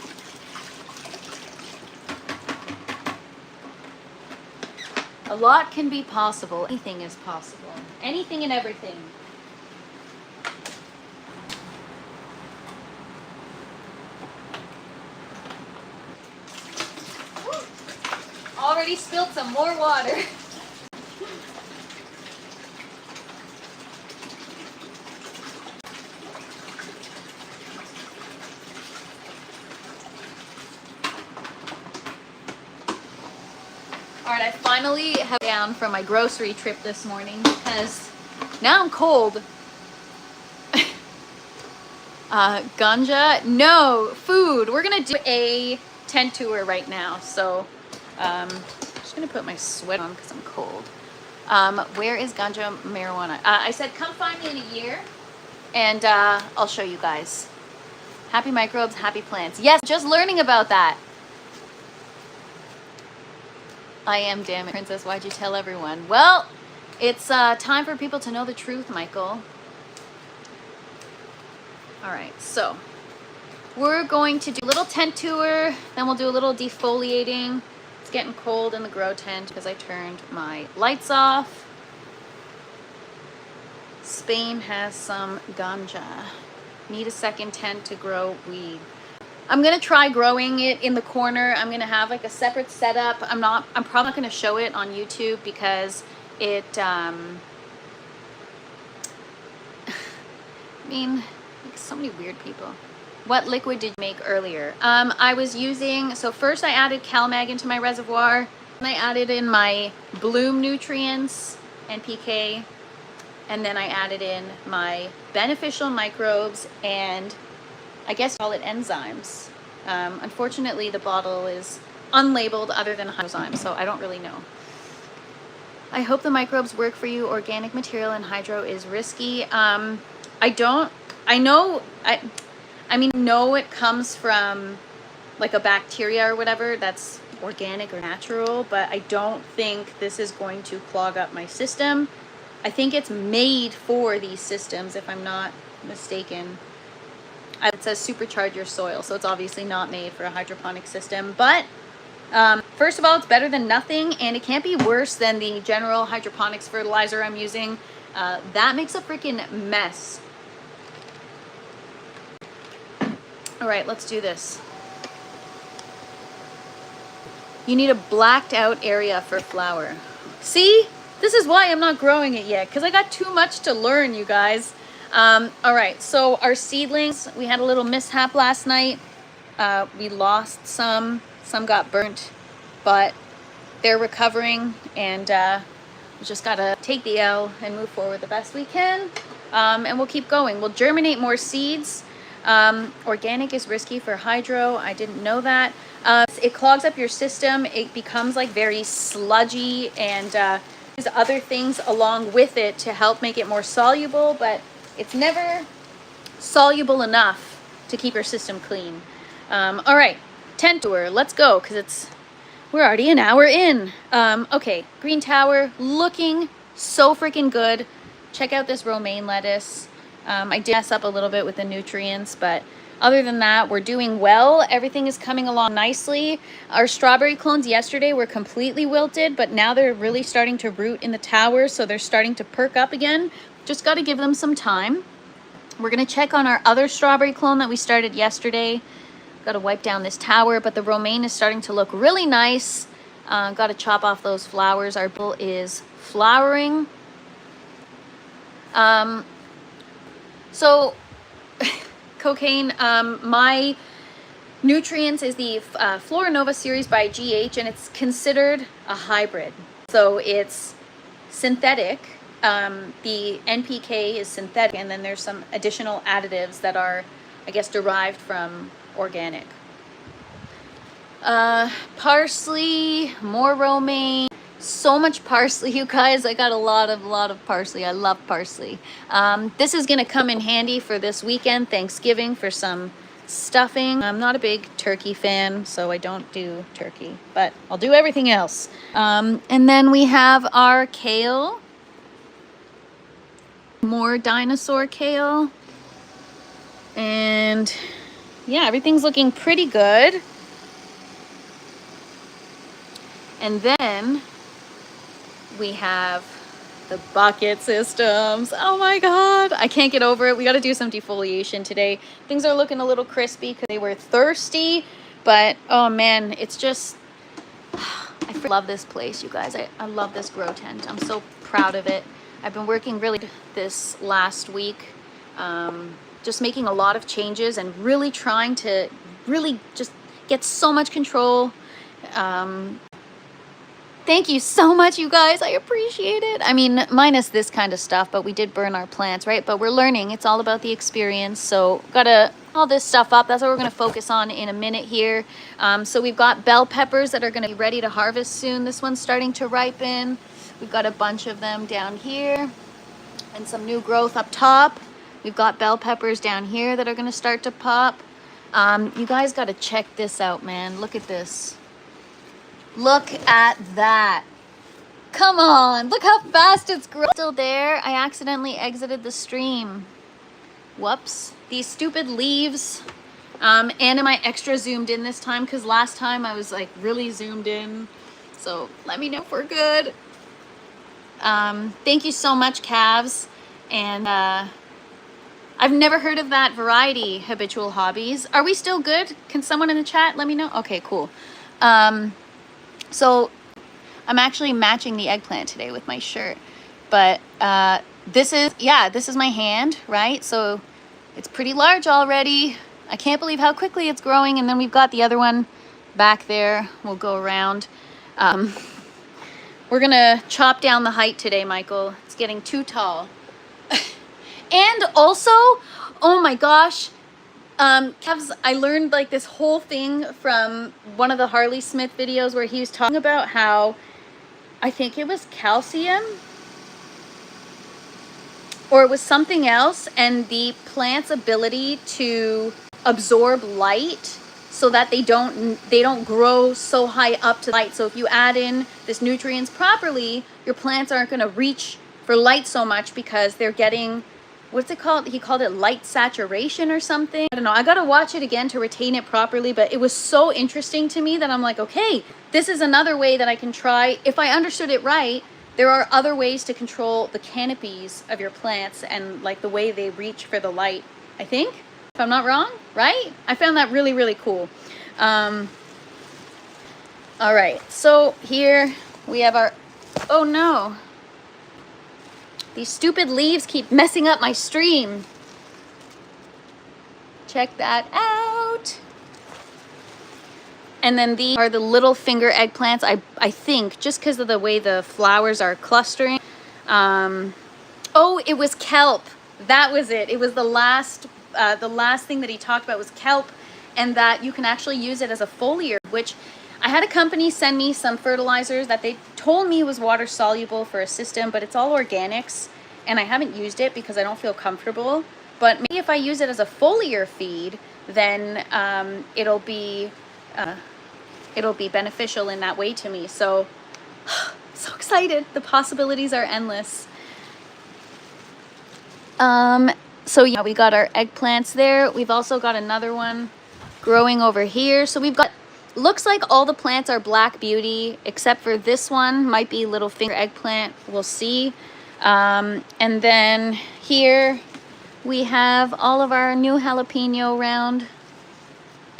lot can be possible. Anything is possible. Anything and everything. Already spilled some more water. All right, I finally have down from my grocery trip this morning because now I'm cold. Ganja? No, food. We're gonna do a tent tour right now. So I'm just gonna put my sweater on because I'm cold. Where is ganja marijuana? I said come find me in a year and I'll show you guys. Happy microbes, happy plants. Yes, just learning about that. I am, damn it, Princess. Why'd you tell everyone? Well, it's time for people to know the truth, Michael. All right, so we're going to do a little tent tour, then we'll do a little defoliating. It's getting cold in the grow tent because I turned my lights off. Spain has some ganja. Need a second tent to grow weed. I'm gonna try growing it in the corner. I'm gonna have like a separate setup. I'm probably not gonna show it on YouTube because it I mean, like so many weird people. What liquid did you make earlier? I was using, so first I added CalMag into my reservoir, and I added in my bloom nutrients and PK, and then I added in my beneficial microbes and I guess call it enzymes. Unfortunately, the bottle is unlabeled other than enzymes, so I don't really know. I hope the microbes work for you. Organic material and hydro is risky. I know it comes from like a bacteria or whatever that's organic or natural, but I don't think this is going to clog up my system. I think it's made for these systems, if I'm not mistaken. It says supercharge your soil, so it's obviously not made for a hydroponic system. But first of all, it's better than nothing, and it can't be worse than the general hydroponics fertilizer I'm using. That makes a freaking mess. All right, let's do this. You need a blacked out area for flower. See? This is why I'm not growing it yet, because I got too much to learn, you guys. All right, so our seedlings, we had a little mishap last night. We lost some got burnt, but they're recovering, and we just gotta take the L and move forward the best we can, and we'll keep going. We'll germinate more seeds. Organic is risky for hydro. I didn't know that. It clogs up your system. It becomes like very sludgy, and there's other things along with it to help make it more soluble, but it's never soluble enough to keep your system clean. All right, tent tour. Let's go, because we're already an hour in. Okay, green tower looking so freaking good. Check out this romaine lettuce. I did mess up a little bit with the nutrients, but other than that, we're doing well. Everything is coming along nicely. Our strawberry clones yesterday were completely wilted, but now they're really starting to root in the tower, so they're starting to perk up again. Just got to give them some time. We're going to check on our other strawberry clone that we started yesterday. Got to wipe down this tower, but the romaine is starting to look really nice. Got to chop off those flowers. Our bull is flowering. So cocaine, my nutrients is the Flora Nova series by GH, and it's considered a hybrid. So it's synthetic. The NPK is synthetic, and then there's some additional additives that are, I guess, derived from organic. Parsley, more romaine. So much parsley, you guys. I got a lot of parsley. I love parsley. This is gonna come in handy for this weekend, Thanksgiving, for some stuffing. I'm not a big turkey fan, so I don't do turkey, but I'll do everything else. And then we have our kale. More dinosaur kale. And yeah, everything's looking pretty good. And then we have the bucket systems. Oh my God, I can't get over it. We got to do some defoliation today. Things are looking a little crispy because they were thirsty, but oh man, it's just, I love this place, you guys. I love this grow tent. I'm so proud of it. I've been working really this last week, just making a lot of changes and really trying to really just get so much control. Thank you so much, you guys. I appreciate it. I mean, minus this kind of stuff, but we did burn our plants, right? But we're learning. It's all about the experience. So gotta all this stuff up. That's what we're gonna focus on in a minute here. So we've got bell peppers that are gonna be ready to harvest soon. This one's starting to ripen. We've got a bunch of them down here and some new growth up top. We've got bell peppers down here that are gonna start to pop. You guys gotta check this out, man. Look at this. Look at that. Come on, look how fast it's growing. Still there. I accidentally exited the stream. Whoops. These stupid leaves. And am I extra zoomed in this time? Because last time I was like really zoomed in. So let me know if we're good. Thank you so much, calves. And I've never heard of that variety, habitual hobbies. Are we still good? Can someone in the chat let me know? Okay, cool. So I'm actually matching the eggplant today with my shirt, but this is my hand, right? So it's pretty large already. I can't believe how quickly it's growing. And then we've got the other one back there. We'll go around. We're gonna chop down the height today, Michael. It's getting too tall. And also, oh my gosh, I learned like this whole thing from one of the Harley Smith videos where he was talking about how, I think it was calcium or it was something else, and the plant's ability to absorb light so that they don't grow so high up to light. So if you add in this nutrients properly, your plants aren't going to reach for light so much because they're getting what's it called? He called it light saturation or something. I don't know. I got to watch it again to retain it properly, but it was so interesting to me that I'm like, okay, this is another way that I can try. If I understood it right, there are other ways to control the canopies of your plants and like the way they reach for the light, I think, if I'm not wrong, right? I found that really, really cool. All right, so here we have our, oh no. These stupid leaves keep messing up my stream. Check that out. And then these are the little finger eggplants, I think, just because of the way the flowers are clustering. Oh, it was kelp. That was it. It was the last thing that he talked about was kelp, and that you can actually use it as a foliar, which I had a company send me some fertilizers that they told me was water soluble for a system, but it's all organics, and I haven't used it because I don't feel comfortable. But maybe if I use it as a foliar feed, then it'll be beneficial in that way to me. So, so excited. The possibilities are endless. So yeah, we got our eggplants there. We've also got another one growing over here. So we've got, looks like all the plants are Black Beauty, except for this one might be little finger eggplant. We'll see. And then here we have all of our new jalapeno round.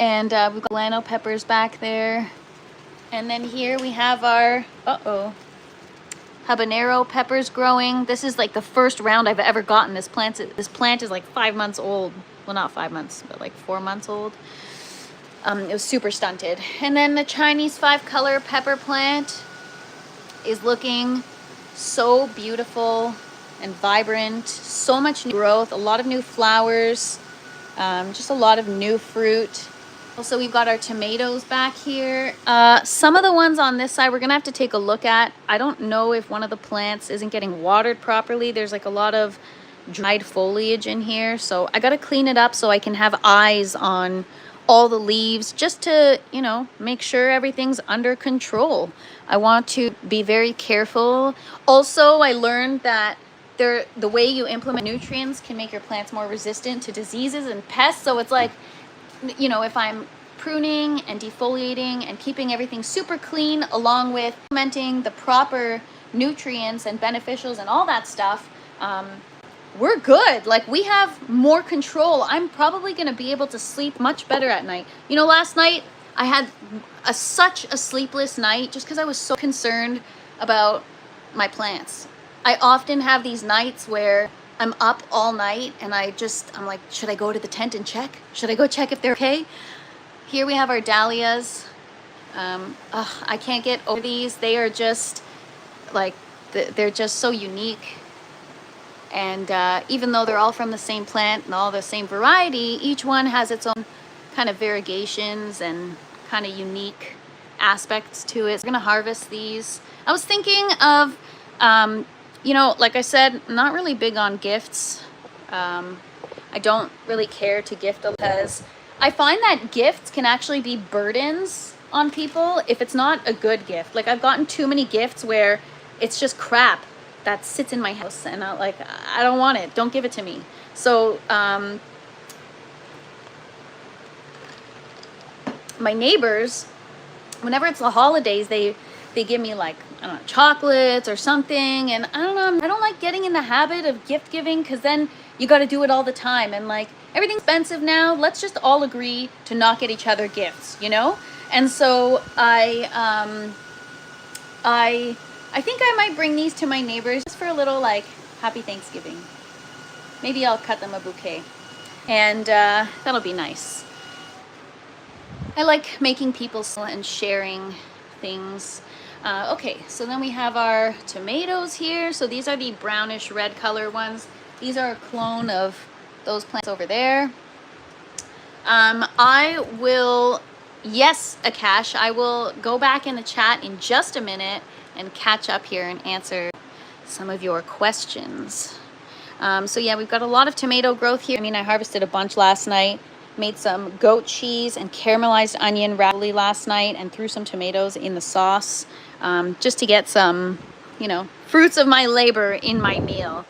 And we've got Lano peppers back there. And then here we have our, habanero peppers growing. This is like the first round I've ever gotten. This plant is like 5 months old. Well, not 5 months, but like 4 months old. It was super stunted. And then the Chinese 5-color pepper plant is looking so beautiful and vibrant. So much new growth, a lot of new flowers, just a lot of new fruit. Also, we've got our tomatoes back here. Some of the ones on this side we're gonna have to take a look at. I don't know if one of the plants isn't getting watered properly. There's like a lot of dried foliage in here, so I gotta clean it up so I can have eyes on all the leaves, just to, you know, make sure everything's under control. I want to be very careful. Also, I learned that the way you implement nutrients can make your plants more resistant to diseases and pests. So it's like, you know, if I'm pruning and defoliating and keeping everything super clean, along with implementing the proper nutrients and beneficials and all that stuff, we're good. Like, we have more control. I'm probably going to be able to sleep much better at night. You know, last night I had such a sleepless night just because I was so concerned about my plants. I often have these nights where I'm up all night and I'm like, should I go to the tent and check? Should I go check if they're okay? Here we have our dahlias. I can't get over these. They are just like, they're just so unique. And even though they're all from the same plant and all the same variety, each one has its own kind of variegations and kind of unique aspects to it. So we're gonna harvest these. I was thinking of, you know, like I said, I'm not really big on gifts. I don't really care to gift because I find that gifts can actually be burdens on people if it's not a good gift. Like, I've gotten too many gifts where it's just crap that sits in my house and I don't want it. Don't give it to me. So my neighbors, whenever it's the holidays, they give me, like, I don't know, chocolates or something, and I don't know, I don't like getting in the habit of gift giving, because then you got to do it all the time, and like, everything's expensive now. Let's just all agree to not get each other gifts, you know? And so I think I might bring these to my neighbors just for a little, like, happy Thanksgiving. Maybe I'll cut them a bouquet, and that'll be nice. I like making people smile and sharing things. Okay, so then we have our tomatoes here. So these are the brownish red color ones. These are a clone of those plants over there. I will, yes, Akash, I will go back in the chat in just a minute and catch up here and answer some of your questions. So yeah, we've got a lot of tomato growth here. I mean, I harvested a bunch last night. Made some goat cheese and caramelized onion ravioli last night and threw some tomatoes in the sauce, just to get some, you know, fruits of my labor in my meal.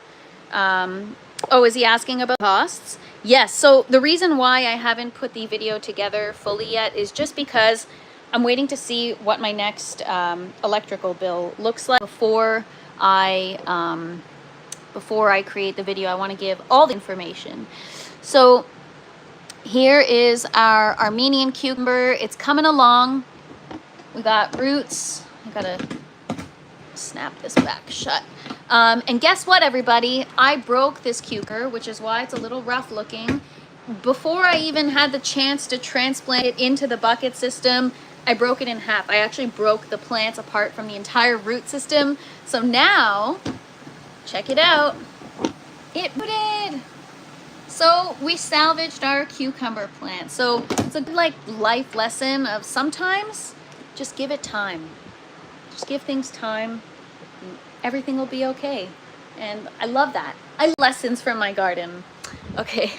Oh, is he asking about costs? Yes. So the reason why I haven't put the video together fully yet is just because I'm waiting to see what my next electrical bill looks like before I create the video. I want to give all the information. So here is our Armenian cucumber. It's coming along. We got roots. I gotta snap this back shut. And guess what, everybody? I broke this cucumber, which is why it's a little rough looking. Before I even had the chance to transplant it into the bucket system, I broke it in half. I actually broke the plants apart from the entire root system. So now, check it out. It rooted. So we salvaged our cucumber plant. So it's a good life lesson of sometimes just give it time. Just give things time. Everything will be okay. And I love that. I love lessons from my garden. Okay,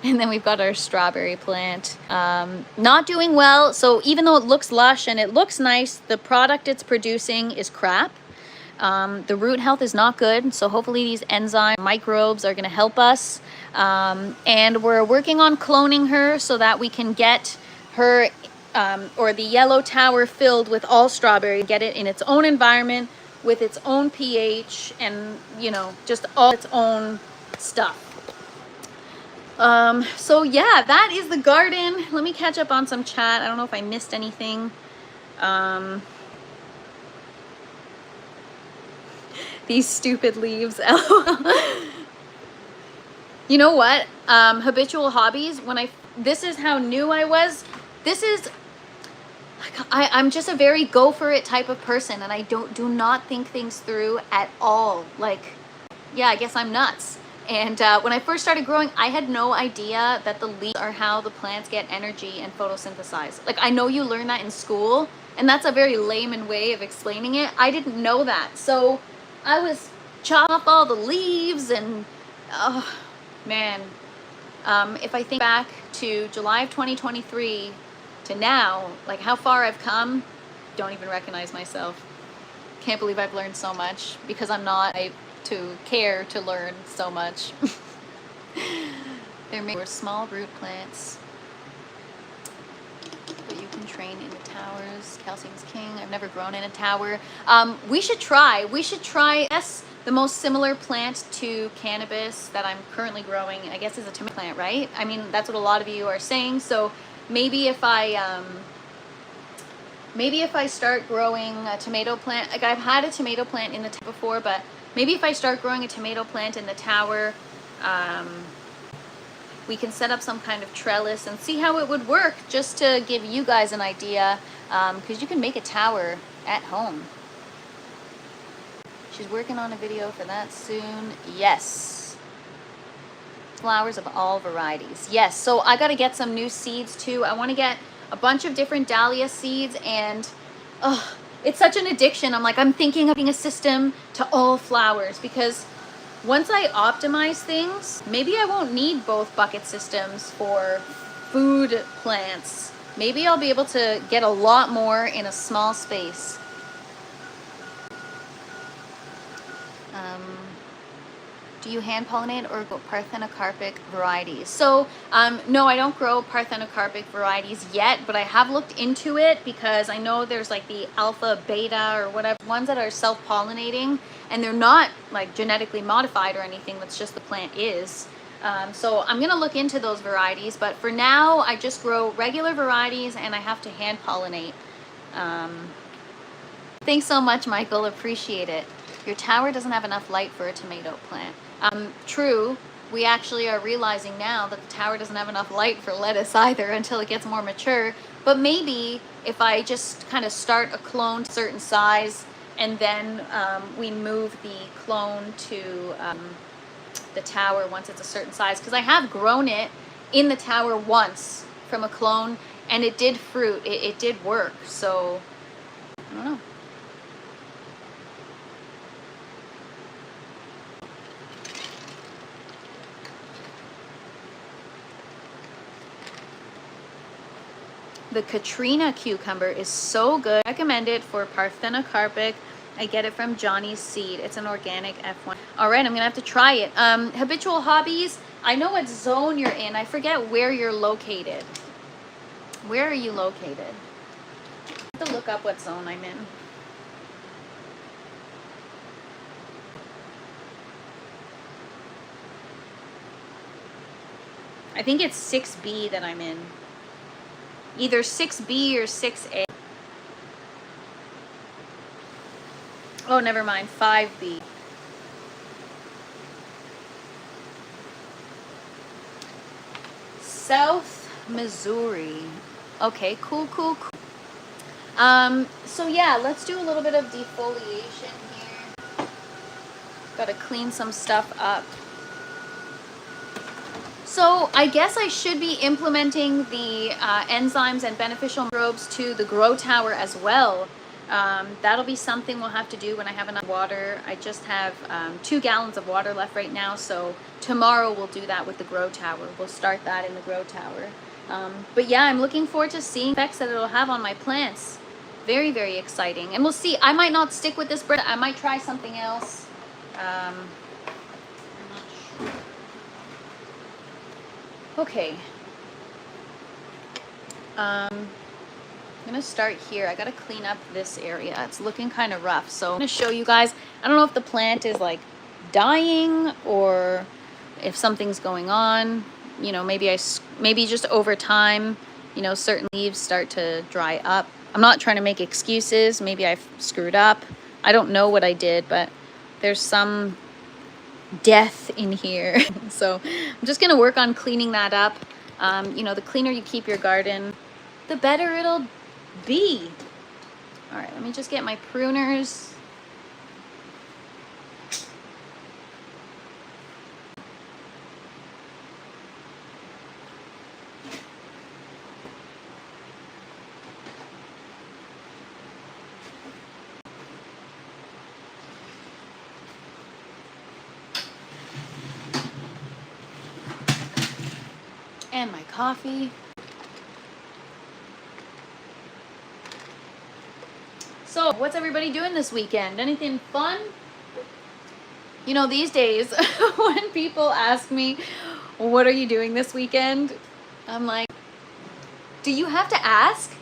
and then we've got our strawberry plant. Not doing well. So even though it looks lush and it looks nice, the product it's producing is crap. The root health is not good. So hopefully these enzyme microbes are going to help us. And we're working on cloning her so that we can get her or the yellow tower filled with all strawberry, get it in its own environment with its own pH and, you know, just all its own stuff. So yeah, that is the garden. Let me catch up on some chat. I don't know if I missed anything. These stupid leaves. You know what? Habitual hobbies. This is how new I was. This is, I'm just a very go for it type of person, and I do not think things through at all. Like, yeah, I guess I'm nuts. And when I first started growing, I had no idea that the leaves are how the plants get energy and photosynthesize. Like, I know you learn that in school, and that's a very layman way of explaining it. I didn't know that. So I was chopping off all the leaves and, oh, man. If I think back to July of 2023 to now, like how far I've come, don't even recognize myself. Can't believe I've learned so much because I'm not to care to learn so much. They're small root plants, but you can train in the towers. Calcium's king. I've never grown in a tower. We should try. Yes, the most similar plant to cannabis that I'm currently growing, I guess, is a tomato plant, right? I mean, that's what a lot of you are saying. So maybe if I start growing a tomato plant, like I've had a tomato plant in the tower before, but maybe if I start growing a tomato plant in the tower, we can set up some kind of trellis and see how it would work, just to give you guys an idea, because you can make a tower at home. She's working on a video for that soon. Yes. Flowers of all varieties. Yes, so I got to get some new seeds too. I want to get a bunch of different dahlia seeds, and it's such an addiction. I'm thinking of having a system to all flowers, because once I optimize things, maybe I won't need both bucket systems for food plants. Maybe I'll be able to get a lot more in a small space. Do you hand pollinate or go parthenocarpic varieties? So no, I don't grow parthenocarpic varieties yet, but I have looked into it because I know there's like the alpha, beta, or whatever, ones that are self-pollinating, and they're not like genetically modified or anything. That's just the plant is. So I'm gonna look into those varieties, but for now I just grow regular varieties and I have to hand pollinate. Thanks so much, Michael, appreciate it. Your tower doesn't have enough light for a tomato plant. True, we actually are realizing now that the tower doesn't have enough light for lettuce either until it gets more mature. But maybe if I just kind of start a clone to a certain size, and then we move the clone to the tower once it's a certain size, because I have grown it in the tower once from a clone and it did fruit, it did work. So I don't know. The Katrina cucumber is so good. I recommend it for parthenocarpic I get it from Johnny's Seed. It's an organic F1. All right, I'm gonna have to try it. Habitual hobbies. I know what zone you're in. I forget where you're located. Where are you located? I have to look up what zone I'm in. I think it's 6B that I'm in. Either 6B or 6A. Oh, never mind. 5B. South Missouri. Okay, cool. So yeah, let's do a little bit of defoliation here. Gotta clean some stuff up. So I guess I should be implementing the enzymes and beneficial microbes to the grow tower as well. That'll be something we'll have to do when I have enough water. I just have 2 gallons of water left right now, so tomorrow we'll do that with the grow tower. We'll start that in the grow tower. But yeah, I'm looking forward to seeing the effects that it'll have on my plants. Very, very exciting. And we'll see. I might not stick with this bread. I might try something else. I'm not sure. Okay. I'm gonna start here. I gotta clean up this area. It's looking kind of rough. So I'm gonna show you guys. I don't know if the plant is like dying or if something's going on. You know, maybe just over time, you know, certain leaves start to dry up. I'm not trying to make excuses. Maybe I've screwed up. I don't know what I did, but there's some death in here. So I'm just gonna work on cleaning that up. You know, the cleaner you keep your garden, the better it'll be. All right, let me just get my pruners. And my coffee. So, what's everybody doing this weekend? Anything fun? You know, these days, when people ask me, what are you doing this weekend? I'm like, do you have to ask?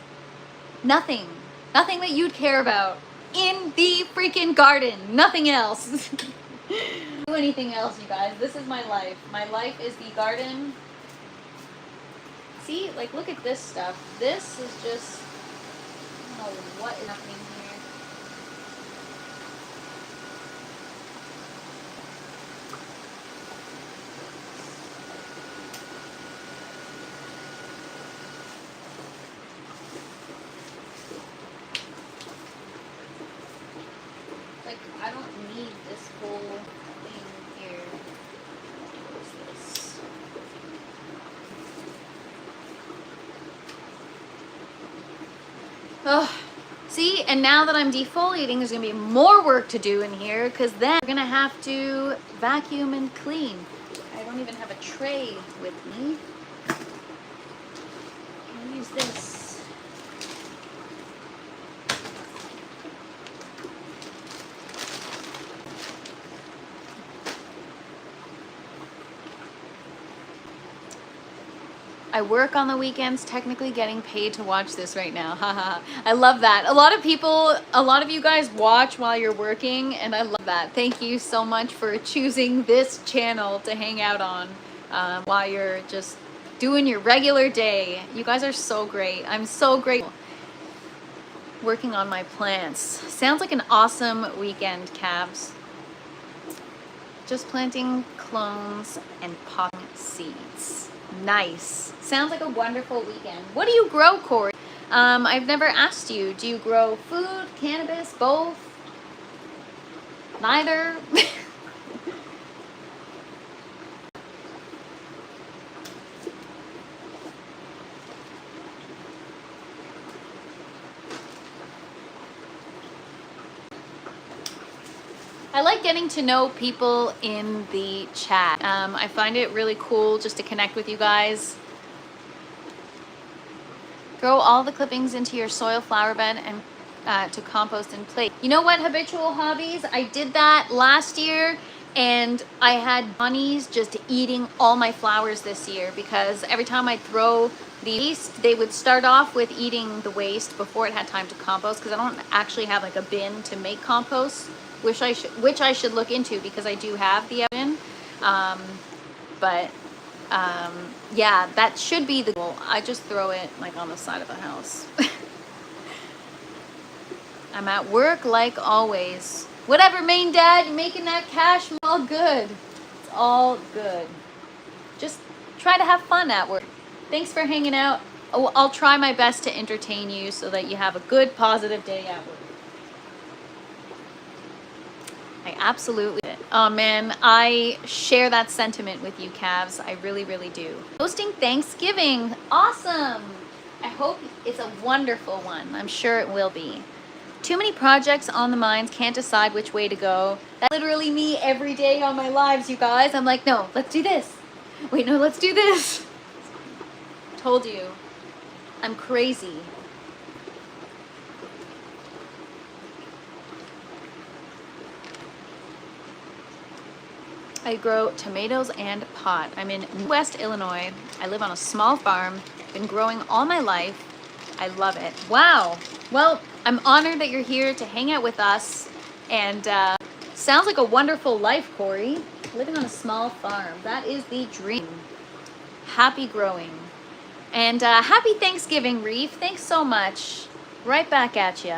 Nothing. Nothing that you'd care about. In the freaking garden. Nothing else. Do anything else, you guys. This is my life. My life is the garden. See, like, look at this stuff. This is just, I don't know what is happening here. Like, I don't need this whole thing here. What is this? Oh, see, and now that I'm defoliating, there's gonna be more work to do in here because then we're gonna have to vacuum and clean. I don't even have a tray with me. I'll use this. I work on the weekends, technically getting paid to watch this right now. Haha. I love that. A lot of you guys watch while you're working, and I love that. Thank you so much for choosing this channel to hang out on while you're just doing your regular day. You guys are so great. I'm so grateful. Working on my plants. Sounds like an awesome weekend, Cabs. Just planting clones and potting seeds. Nice. Sounds like a wonderful weekend. What do you grow, Corey? I've never asked you. Do you grow food, cannabis, both? Neither? I like getting to know people in the chat. I find it really cool just to connect with you guys. Grow all the clippings into your soil flower bed and to compost in place. You know what, habitual hobbies? I did that last year, and I had bunnies just eating all my flowers this year, because every time I throw the waste, they would start off with eating the waste before it had time to compost, because I don't actually have like a bin to make compost, which I should look into, because I do have the bin. Yeah, that should be the goal. I just throw it like on the side of the house. I'm at work like always. Whatever, main dad, you're making that cash, all good. It's all good. Just try to have fun at work. Thanks for hanging out. Oh, I'll try my best to entertain you so that you have a good, positive day at work. I absolutely did. Oh man, I share that sentiment with you, Cavs. I really, really do. Hosting Thanksgiving. Awesome. I hope it's a wonderful one. I'm sure it will be. Too many projects on the minds, can't decide which way to go. That's literally me every day on my lives, you guys. I'm like, no, let's do this. Wait, no, let's do this. Told you. I'm crazy. I grow tomatoes and pot. I'm in West Illinois. I live on a small farm. Been growing all my life. I love it. Wow. Well, I'm honored that you're here to hang out with us. And sounds like a wonderful life, Corey. Living on a small farm. That is the dream. Happy growing. And happy Thanksgiving, Reef. Thanks so much. Right back at you.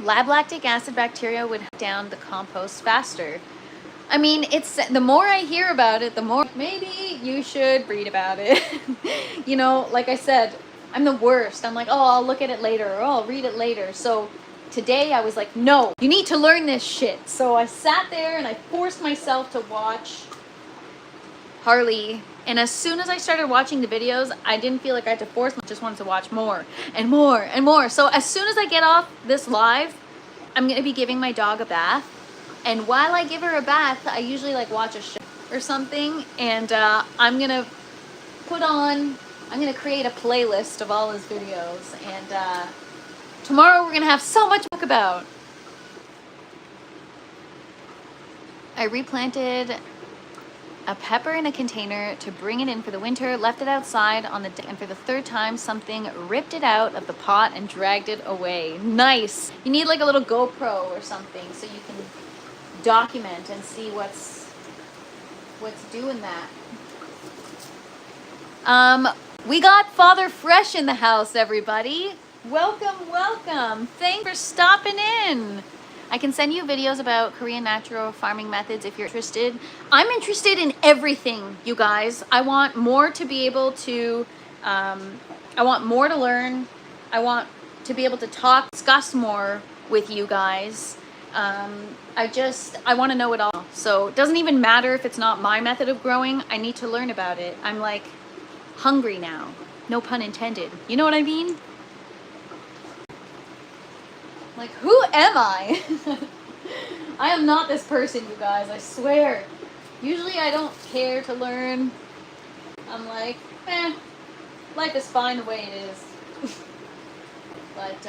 Lab lactic acid bacteria would break down the compost faster. I mean, it's the more I hear about it, the more maybe you should read about it. You know, like I said, I'm the worst. I'm like, oh, I'll look at it later, or oh, I'll read it later. So today I was like, no, you need to learn this shit. So I sat there and I forced myself to watch Harley. And as soon as I started watching the videos, I didn't feel like I had to force myself, just wanted to watch more and more and more. So as soon as I get off this live, I'm going to be giving my dog a bath. And while I give her a bath, I usually like watch a show or something. And I'm going to create a playlist of all his videos. And tomorrow we're going to have so much to talk about. I replanted a pepper in a container to bring it in for the winter, left it outside on the deck, and for the third time, something ripped it out of the pot and dragged it away. Nice. You need like a little GoPro or something so you can document and see what's doing that. We got Father Fresh in the house, everybody. Welcome, welcome. Thanks for stopping in. I can send you videos about Korean natural farming methods if you're interested. I'm interested in everything, you guys. I want more to be able to, I want more to learn. I want to be able to discuss more with you guys. I want to know it all. So it doesn't even matter if it's not my method of growing. I need to learn about it. I'm like hungry now. No pun intended. You know what I mean? Like, who am I? I am not this person, you guys, I swear. Usually I don't care to learn. I'm like, life is fine the way it is. But,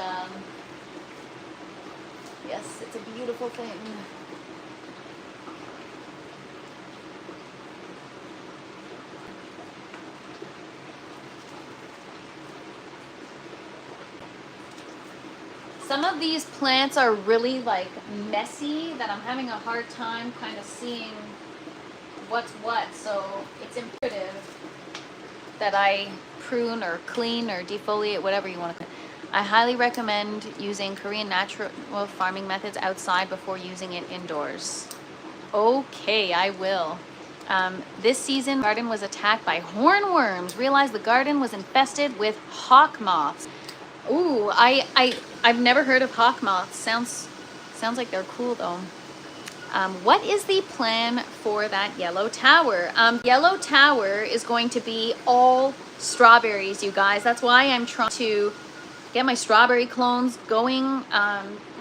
yes, it's a beautiful thing. Some of these plants are really like messy that I'm having a hard time kind of seeing what's what, so it's imperative that I prune or clean or defoliate, whatever you want to. I highly recommend using Korean natural farming methods outside before using it indoors. Okay, I will. This season, the garden was attacked by hornworms. Realized the garden was infested with hawk moths. Ooh, I've never heard of hawk moths. Sounds like they're cool though. What is the plan for that yellow tower? Yellow tower is going to be all strawberries, you guys. That's why I'm trying to get my strawberry clones going,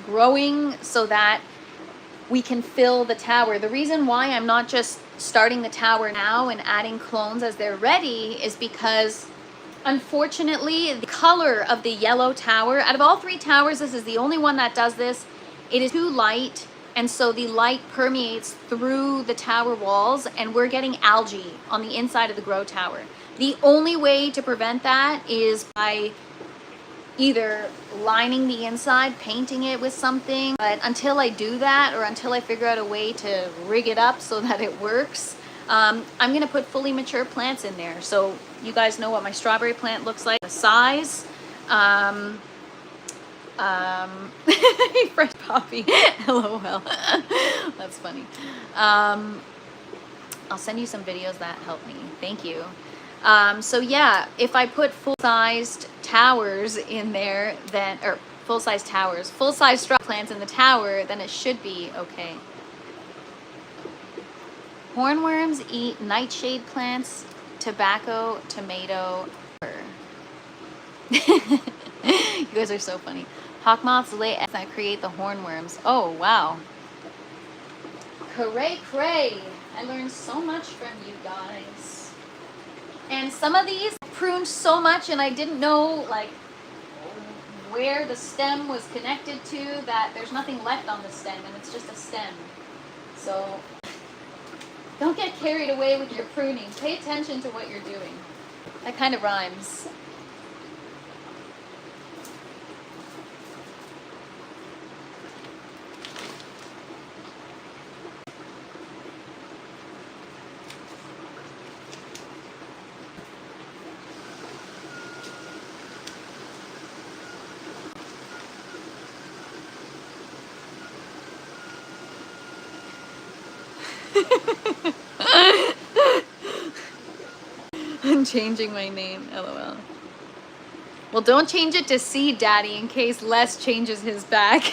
growing so that we can fill the tower. The reason why I'm not just starting the tower now and adding clones as they're ready is because Unfortunately, the color of the yellow tower, out of all 3 towers, this is the only one that does this. It is too light, and so the light permeates through the tower walls, and we're getting algae on the inside of the grow tower. The only way to prevent that is by either lining the inside, painting it with something, but until I do that, or until I figure out a way to rig it up so that it works, I'm gonna put fully mature plants in there. So you guys know what my strawberry plant looks like, the size. Fresh poppy, LOL. That's funny. I'll send you some videos that help me. Thank you. So yeah, if I put full-sized towers in there, then, or full-size towers, full-size straw plants in the tower, then it should be okay. Hornworms eat nightshade plants, tobacco, tomato. You guys are so funny. Hawk moths lay eggs that create the hornworms. Oh, wow. Cray cray. I learned so much from you guys. And some of these pruned so much, and I didn't know like where the stem was connected to, that there's nothing left on the stem, and it's just a stem. So don't get carried away with your pruning. Pay attention to what you're doing. That kind of rhymes. I'm changing my name, LOL. Well, don't change it to Seed Daddy in case Les changes his back.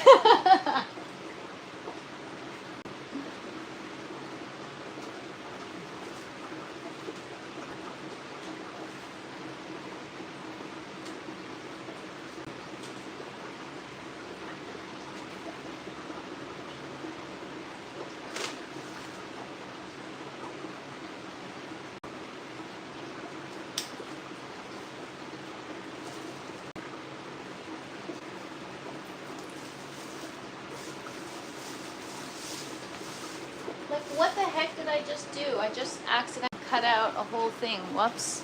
What the heck did I just do? I just accidentally cut out a whole thing. Whoops.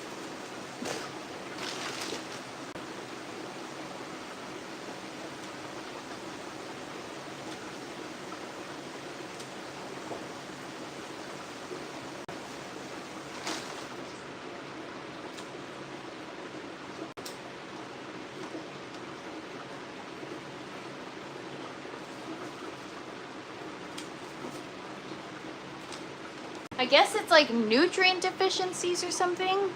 I guess it's like nutrient deficiencies or something.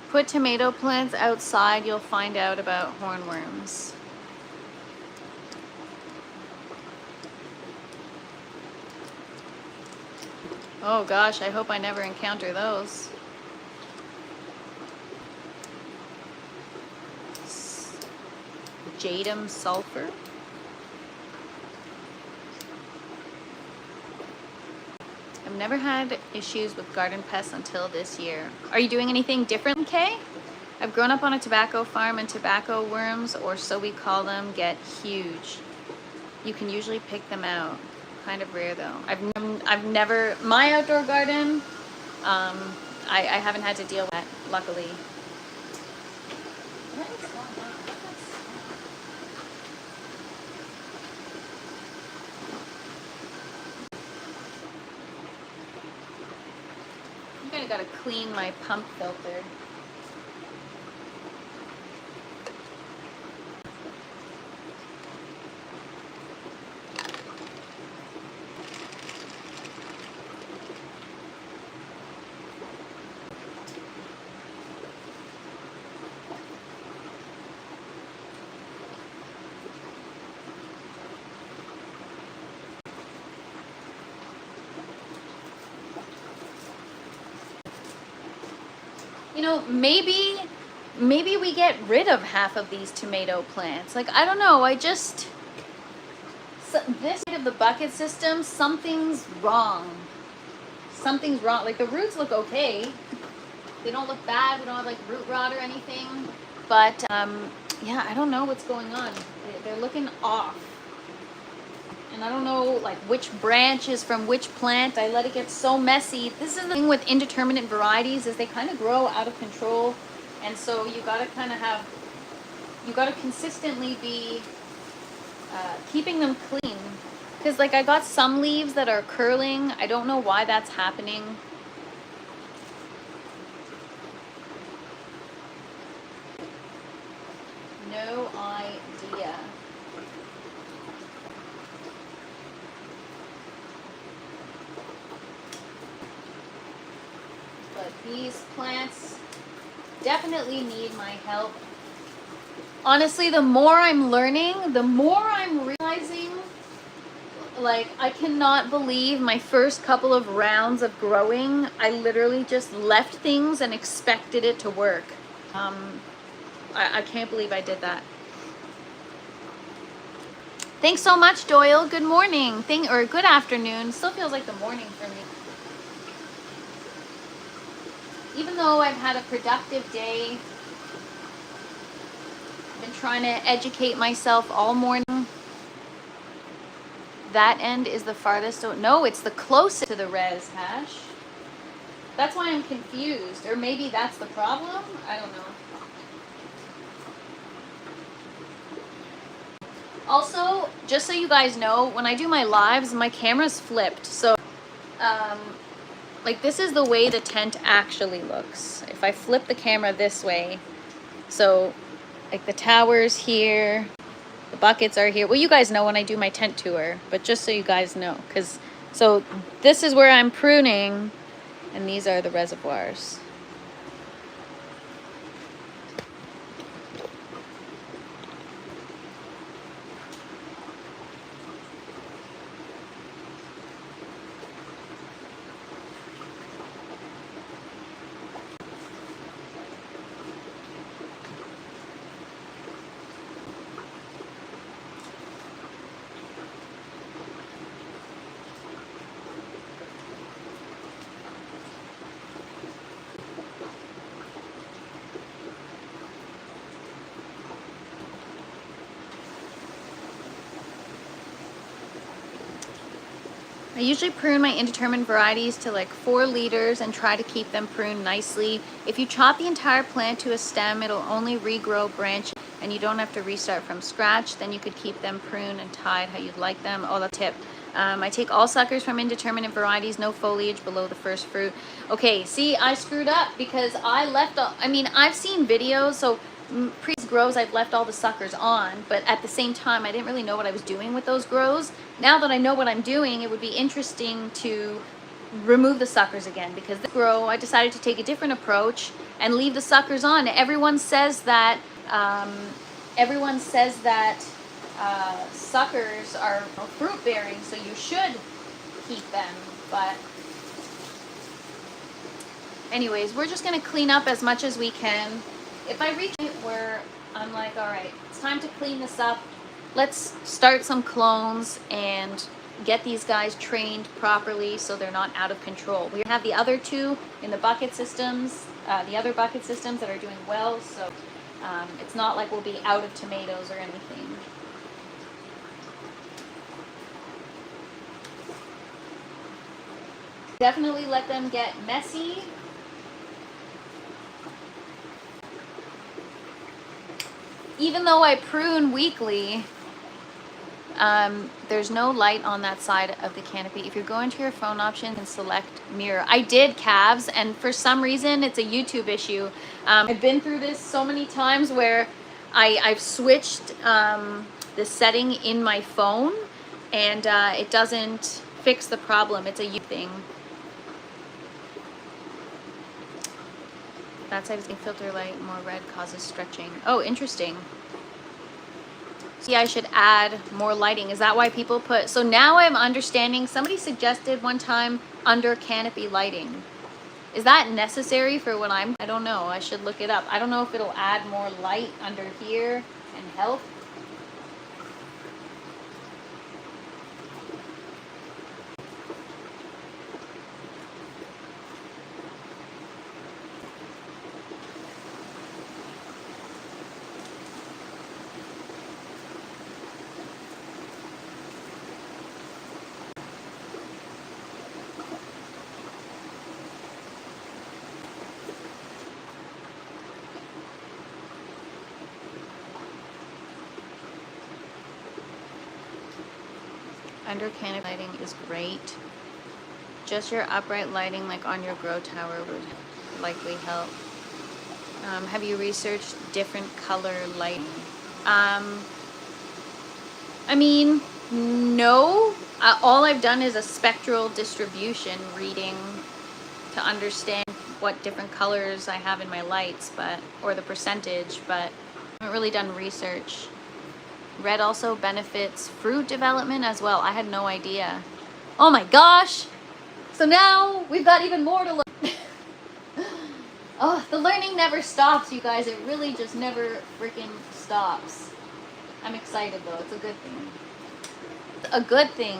Put tomato plants outside, you'll find out about hornworms. Oh gosh, I hope I never encounter those. Jadam sulfur. I've never had issues with garden pests until this year. Are you doing anything different, Kay? I've grown up on a tobacco farm, and tobacco worms, or so we call them, get huge. You can usually pick them out. Kind of rare though. I've never, my outdoor garden, I haven't had to deal with that, luckily. What is going on? I think I gotta clean my pump filter. You know, maybe we get rid of half of these tomato plants. Like, I don't know, this side of the bucket system, something's wrong. Something's wrong. Like, the roots look okay. They don't look bad. We don't have like root rot or anything. But yeah, I don't know what's going on. They're looking off. And I don't know like which branch is from which plant. I let it get so messy. This is the thing with indeterminate varieties, is they kind of grow out of control. And so you gotta kind of have, you gotta consistently be keeping them clean. Because like I got some leaves that are curling. I don't know why that's happening. No idea. But these plants definitely need my help. Honestly, the more I'm learning, the more I'm realizing, like, I cannot believe my first couple of rounds of growing, I literally just left things and expected it to work. I can't believe I did that. Thanks so much, Doyle. Good morning. Or good afternoon. Still feels like the morning for me. Even though I've had a productive day, I've been trying to educate myself all morning. That end is the farthest. No, it's the closest to the res hash. That's why I'm confused. Or maybe that's the problem? I don't know. Also, just so you guys know, when I do my lives, my camera's flipped. So, like this is the way the tent actually looks. If I flip the camera this way, so like the tower's here, the buckets are here. Well, you guys know when I do my tent tour, but just so you guys know, so this is where I'm pruning, and these are the reservoirs. I usually prune my indeterminate varieties to like 4 liters and try to keep them pruned nicely. If you chop the entire plant to a stem, it'll only regrow branches and you don't have to restart from scratch. Then you could keep them pruned and tied how you'd like them. Oh, that's a tip. I take all suckers from indeterminate varieties, no foliage below the first fruit. Okay, see, I screwed up because I left all, I mean, I've seen videos, so previous grows I've left all the suckers on, but at the same time I didn't really know what I was doing with those grows. Now that I know what I'm doing, it would be interesting to remove the suckers again, because this grow I decided to take a different approach and leave the suckers on. Everyone says that suckers are fruit bearing, so you should keep them. But anyways, we're just going to clean up as much as we can. If I reach it where I'm like, all right, it's time to clean this up, let's start some clones and get these guys trained properly so they're not out of control. We have the other 2 in the bucket systems, the other bucket systems that are doing well, so it's not like we'll be out of tomatoes or anything. Definitely let them get messy. Even though I prune weekly, there's no light on that side of the canopy. If you're going to your phone option and select mirror. I did calves, and for some reason it's a YouTube issue. I've been through this so many times where I've switched the setting in my phone and it doesn't fix the problem. It's a YouTube thing. That side is getting filter light, more red causes stretching. Oh, interesting. See, I should add more lighting. Is that why people put... So now I'm understanding. Somebody suggested one time under canopy lighting. Is that necessary for what I'm... I don't know. I should look it up. I don't know if it'll add more light under here and help. Under canopy lighting is great. Just your upright lighting, like on your grow tower, would likely help. Have you researched different color lighting? I mean, no. All I've done is a spectral distribution reading to understand what different colors I have in my lights, or the percentage, but I haven't really done research. Red also benefits fruit development as well. I had no idea. Oh my gosh! So now we've got even more to learn. Oh, the learning never stops, you guys. It really just never freaking stops. I'm excited though. It's a good thing. A good thing.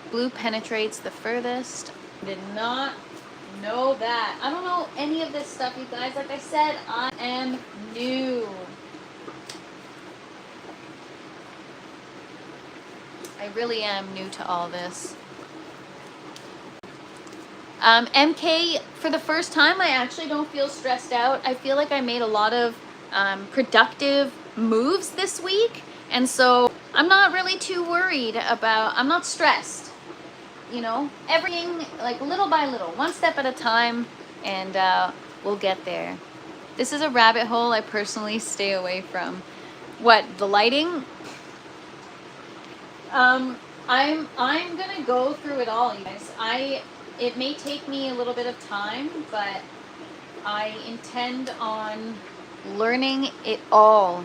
Blue penetrates the furthest. Did not know that. I don't know any of this stuff, you guys. Like I said, I am new. I really am new to all this. MK, for the first time, I actually don't feel stressed out. I feel like I made a lot of productive moves this week. And so I'm not really too worried about, I'm not stressed. You know, everything like little by little, one step at a time, and we'll get there. This is a rabbit hole I personally stay away from. What, the lighting? I'm gonna go through it all, you guys. It may take me a little bit of time, but I intend on learning it all.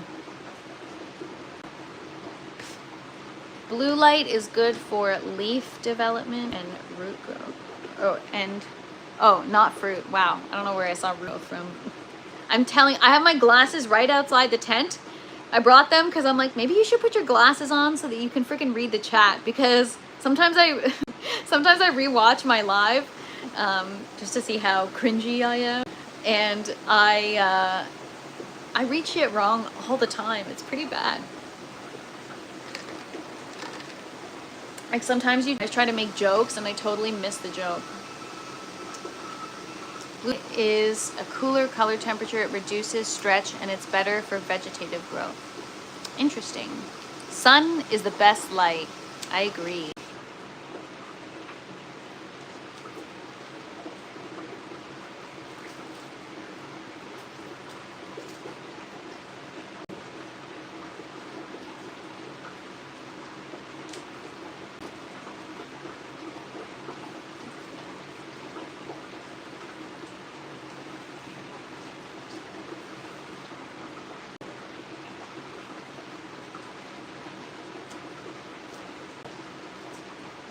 Blue light is good for leaf development and root growth. Not fruit. Wow, I don't know where I saw root growth from. I have my glasses right outside the tent. I brought them because I'm like, maybe you should put your glasses on so that you can freaking read the chat, because sometimes I rewatch my live just to see how cringy I am, and I read shit wrong all the time. It's pretty bad. Like sometimes you guys try to make jokes and I totally miss the joke. Blue is a cooler color temperature. It reduces stretch and it's better for vegetative growth. Interesting. Sun is the best light. I agree.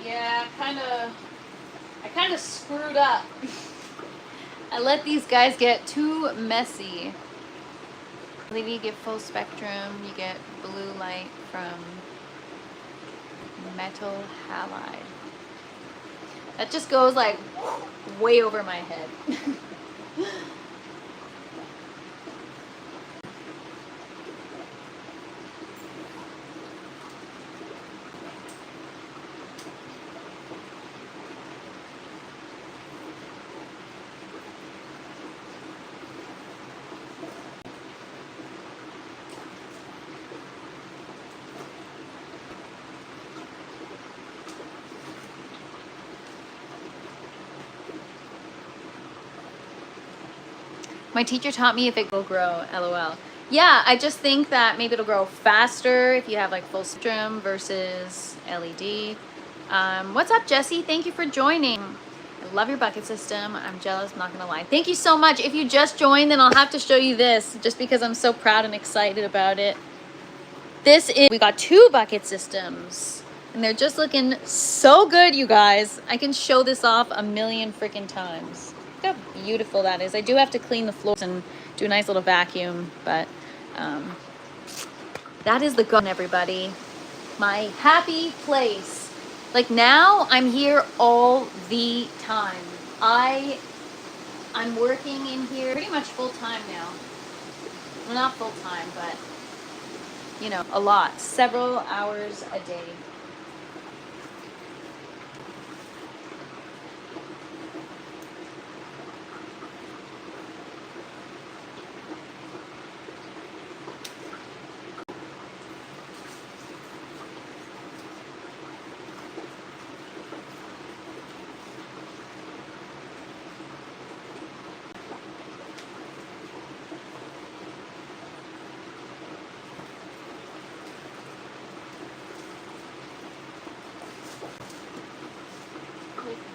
Yeah, I kind of screwed up. I let these guys get too messy. I believe you get full spectrum, you get blue light from metal halide. That just goes like way over my head. My teacher taught me if it will grow, LOL. Yeah, I just think that maybe it'll grow faster if you have like full spectrum versus LED. What's up, Jesse? Thank you for joining. I love your bucket system. I'm jealous, I'm not gonna lie. Thank you so much. If you just joined, then I'll have to show you this just because I'm so proud and excited about it. We got 2 bucket systems and they're just looking so good, you guys. I can show this off a million freaking times. Look how beautiful that is. I do have to clean the floors and do a nice little vacuum, but that is the gun, everybody. My happy place. Like now I'm here all the time. I'm working in here pretty much full time now. Well, not full time, but you know, a lot. Several hours a day.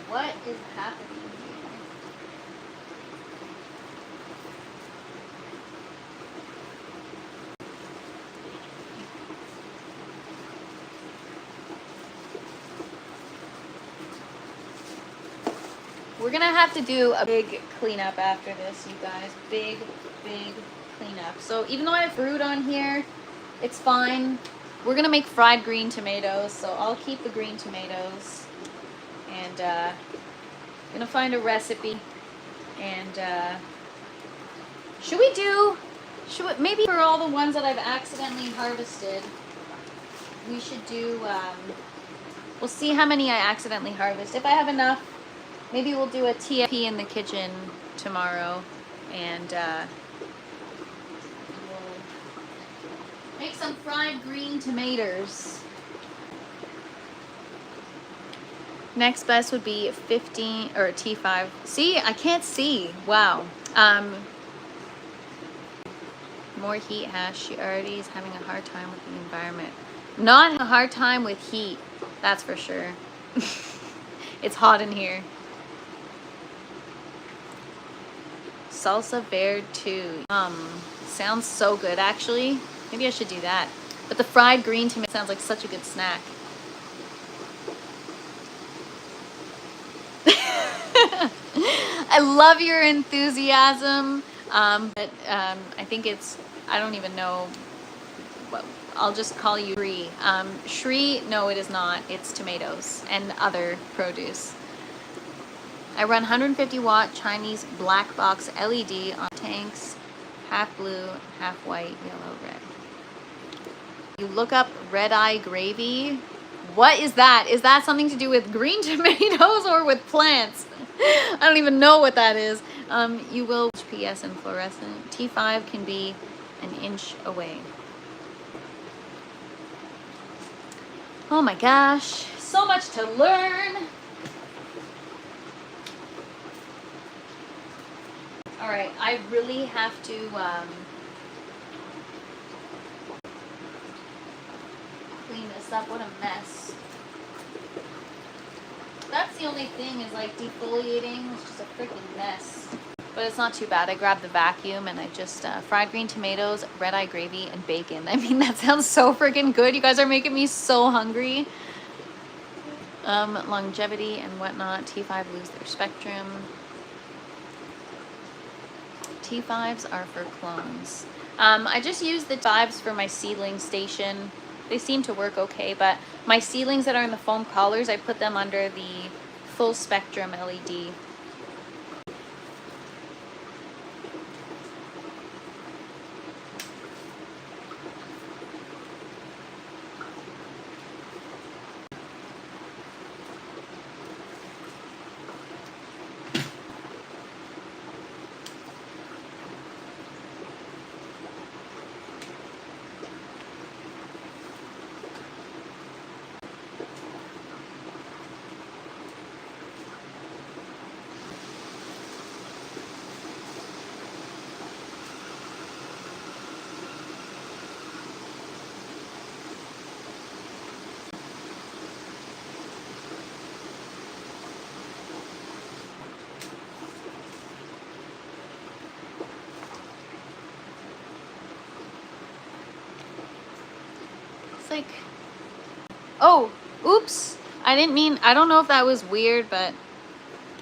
What is happening here? We're gonna have to do a big cleanup after this, you guys. Big cleanup. So even though I have fruit on here, it's fine. We're gonna make fried green tomatoes, so I'll keep the green tomatoes. And gonna find a recipe. And maybe for all the ones that I've accidentally harvested, we should do, we'll see how many I accidentally harvest. If I have enough, maybe we'll do a TFP in the kitchen tomorrow, and we'll make some fried green tomatoes. Next best would be 15 or T5. See, I can't see. Wow. More heat hash. She already is having a hard time with the environment. Not a hard time with heat, that's for sure. It's hot in here. Salsa verde too. Sounds so good actually. Maybe I should do that. But the fried green tomato sounds like such a good snack. I love your enthusiasm, but I think I don't even know. I'll just call you Shri. Shri, no, it is not. It's tomatoes and other produce. I run 150 watt Chinese black box LED on tanks, half blue, half white, yellow, red. You look up red eye gravy. What is that? Is that something to do with green tomatoes or with plants? I don't even know what that is. You will PS and fluorescent. T5 can be an inch away. Oh my gosh, so much to learn. All right, I really have to clean this up. What a mess. That's the only thing, is like defoliating is just a freaking mess. But it's not too bad. I grabbed the vacuum and I just fried green tomatoes, red eye gravy, and bacon. I mean, that sounds so freaking good. You guys are making me so hungry. Longevity and whatnot. T5 lose their spectrum. T5s are for clones. I just use the T5s for my seedling station. They seem to work okay, but my seedlings that are in the foam collars, I put them under the full spectrum LED. Like, oh, oops, I don't know if that was weird, but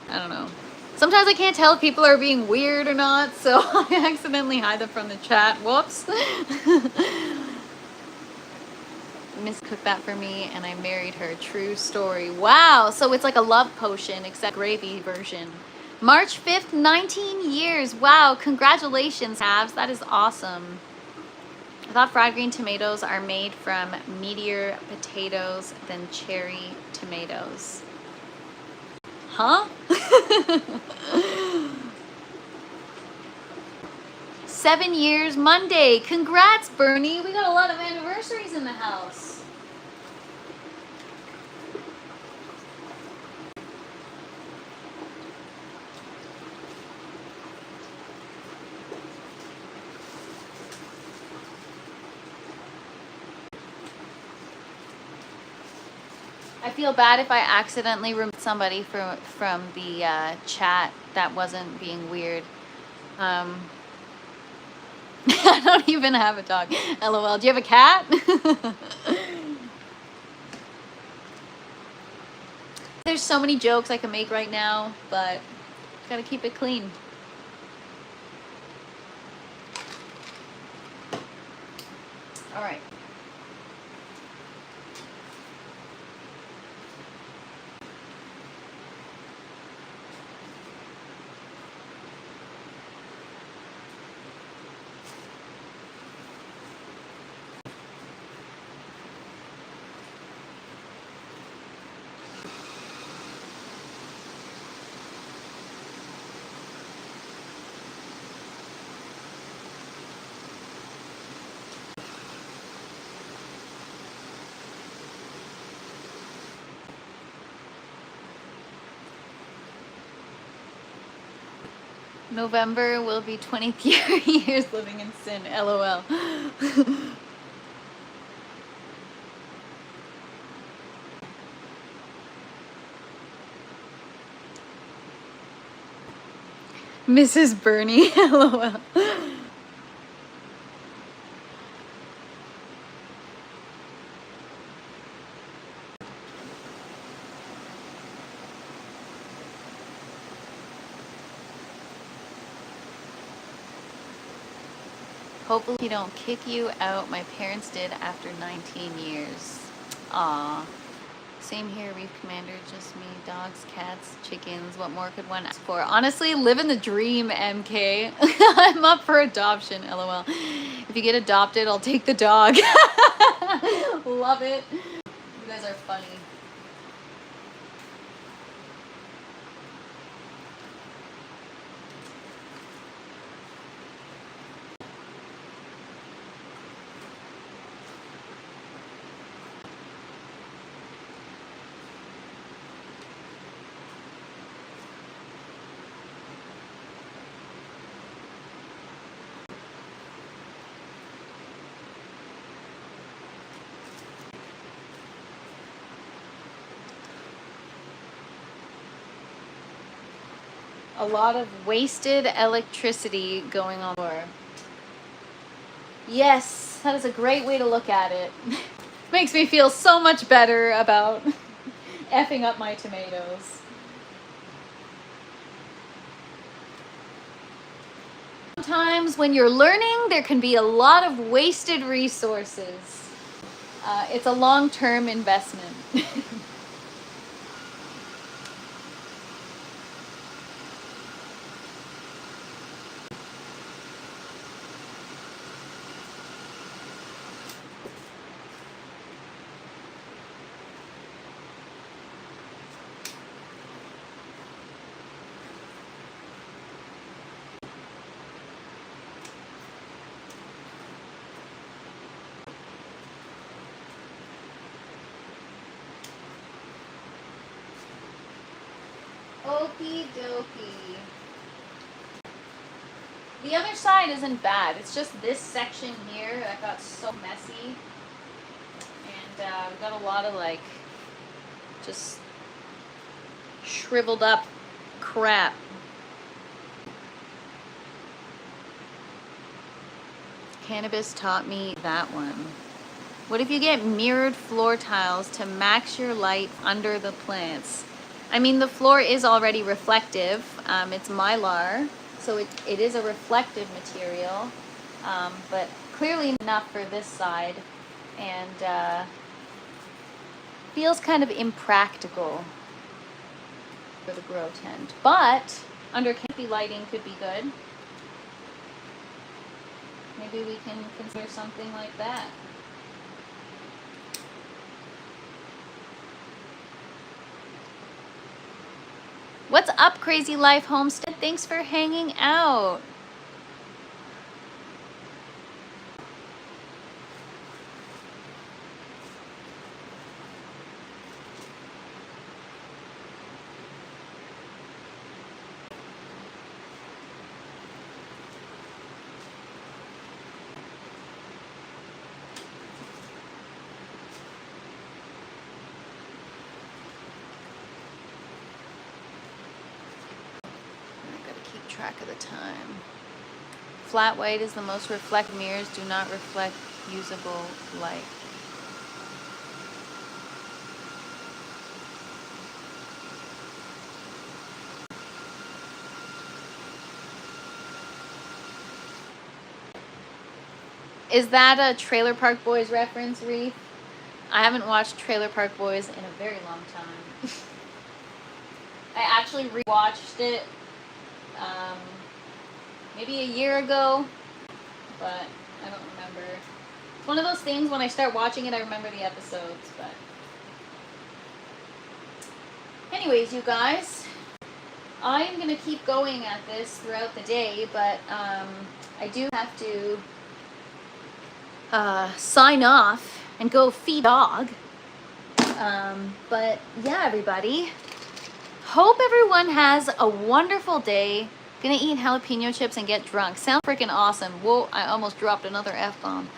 I don't know. Sometimes I can't tell if people are being weird or not, so I accidentally hide them from the chat. Whoops. Miss cooked that for me and I married her. True story. Wow, so it's like a love potion except gravy version. March 5th, 19 years. Wow, congratulations, Habs. That is awesome. I thought fried green tomatoes are made from meatier potatoes than cherry tomatoes. Huh? 7 years Monday. Congrats, Bernie. We got a lot of anniversaries in the house. I feel bad if I accidentally removed somebody from the chat that wasn't being weird. I don't even have a dog. LOL. Do you have a cat? There's so many jokes I can make right now, but gotta keep it clean. All right. November will be 23 years living in sin. LOL. Mrs. Bernie. LOL. Hopefully he don't kick you out. My parents did after 19 years. Aw. Same here, Reef Commander. Just me. Dogs, cats, chickens. What more could one ask for? Honestly, living the dream, MK. I'm up for adoption, LOL. If you get adopted, I'll take the dog. Love it. You guys are funny. A lot of wasted electricity going on. Yes, that is a great way to look at it. Makes me feel so much better about effing up my tomatoes. Sometimes when you're learning, there can be a lot of wasted resources. It's a long-term investment. Okie dokie. The other side isn't bad. It's just this section here that got so messy. And we got a lot of like just shriveled up crap. Cannabis taught me that one. What if you get mirrored floor tiles to max your light under the plants? I mean, the floor is already reflective. It's Mylar, so it is a reflective material, but clearly enough for this side, and feels kind of impractical for the grow tent. But under canopy lighting could be good. Maybe we can consider something like that. What's up, Crazy Life Homestead? Thanks for hanging out. track of the time. Flat white is the most reflective. Mirrors do not reflect usable light. Is that a Trailer Park Boys reference, Reef? I haven't watched Trailer Park Boys in a very long time. I actually rewatched it maybe a year ago, but I don't remember. It's one of those things when I start watching it, I remember the episodes, but... Anyways, you guys, I am going to keep going at this throughout the day, but I do have to sign off and go feed dog. But yeah, everybody, hope everyone has a wonderful day. Gonna eat jalapeno chips and get drunk. Sounds freaking awesome. Whoa, I almost dropped another F-bomb.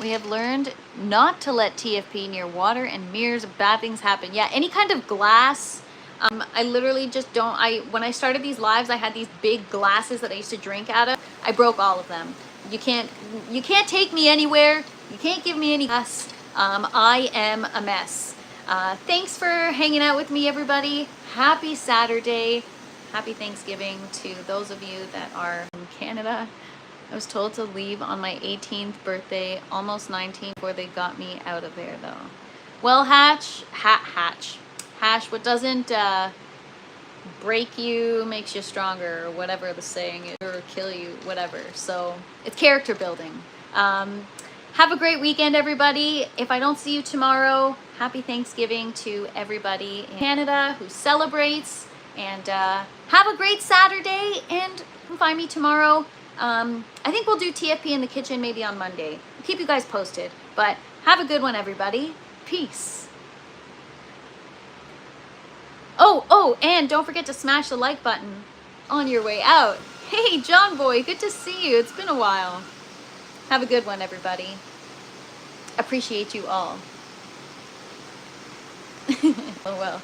We have learned not to let TFP near water and mirrors. Bad things happen. Yeah, any kind of glass. I literally just don't. When I started these lives, I had these big glasses that I used to drink out of. I broke all of them. You can't take me anywhere. You can't give me any glass. I am a mess. Thanks for hanging out with me, everybody. Happy Saturday. Happy Thanksgiving to those of you that are in Canada. I was told to leave on my 18th birthday, almost 19, before they got me out of there, though. Well, Hash, what doesn't break you makes you stronger, or whatever the saying is, or kill you, whatever. So it's character building. Have a great weekend, everybody. If I don't see you tomorrow, happy Thanksgiving to everybody in Canada who celebrates. And have a great Saturday, and come find me tomorrow. I think we'll do TFP in the kitchen maybe on Monday. I'll keep you guys posted. But have a good one, everybody. Peace. Oh, and don't forget to smash the like button on your way out. Hey, John Boy, good to see you. It's been a while. Have a good one, everybody. Appreciate you all. Oh, well.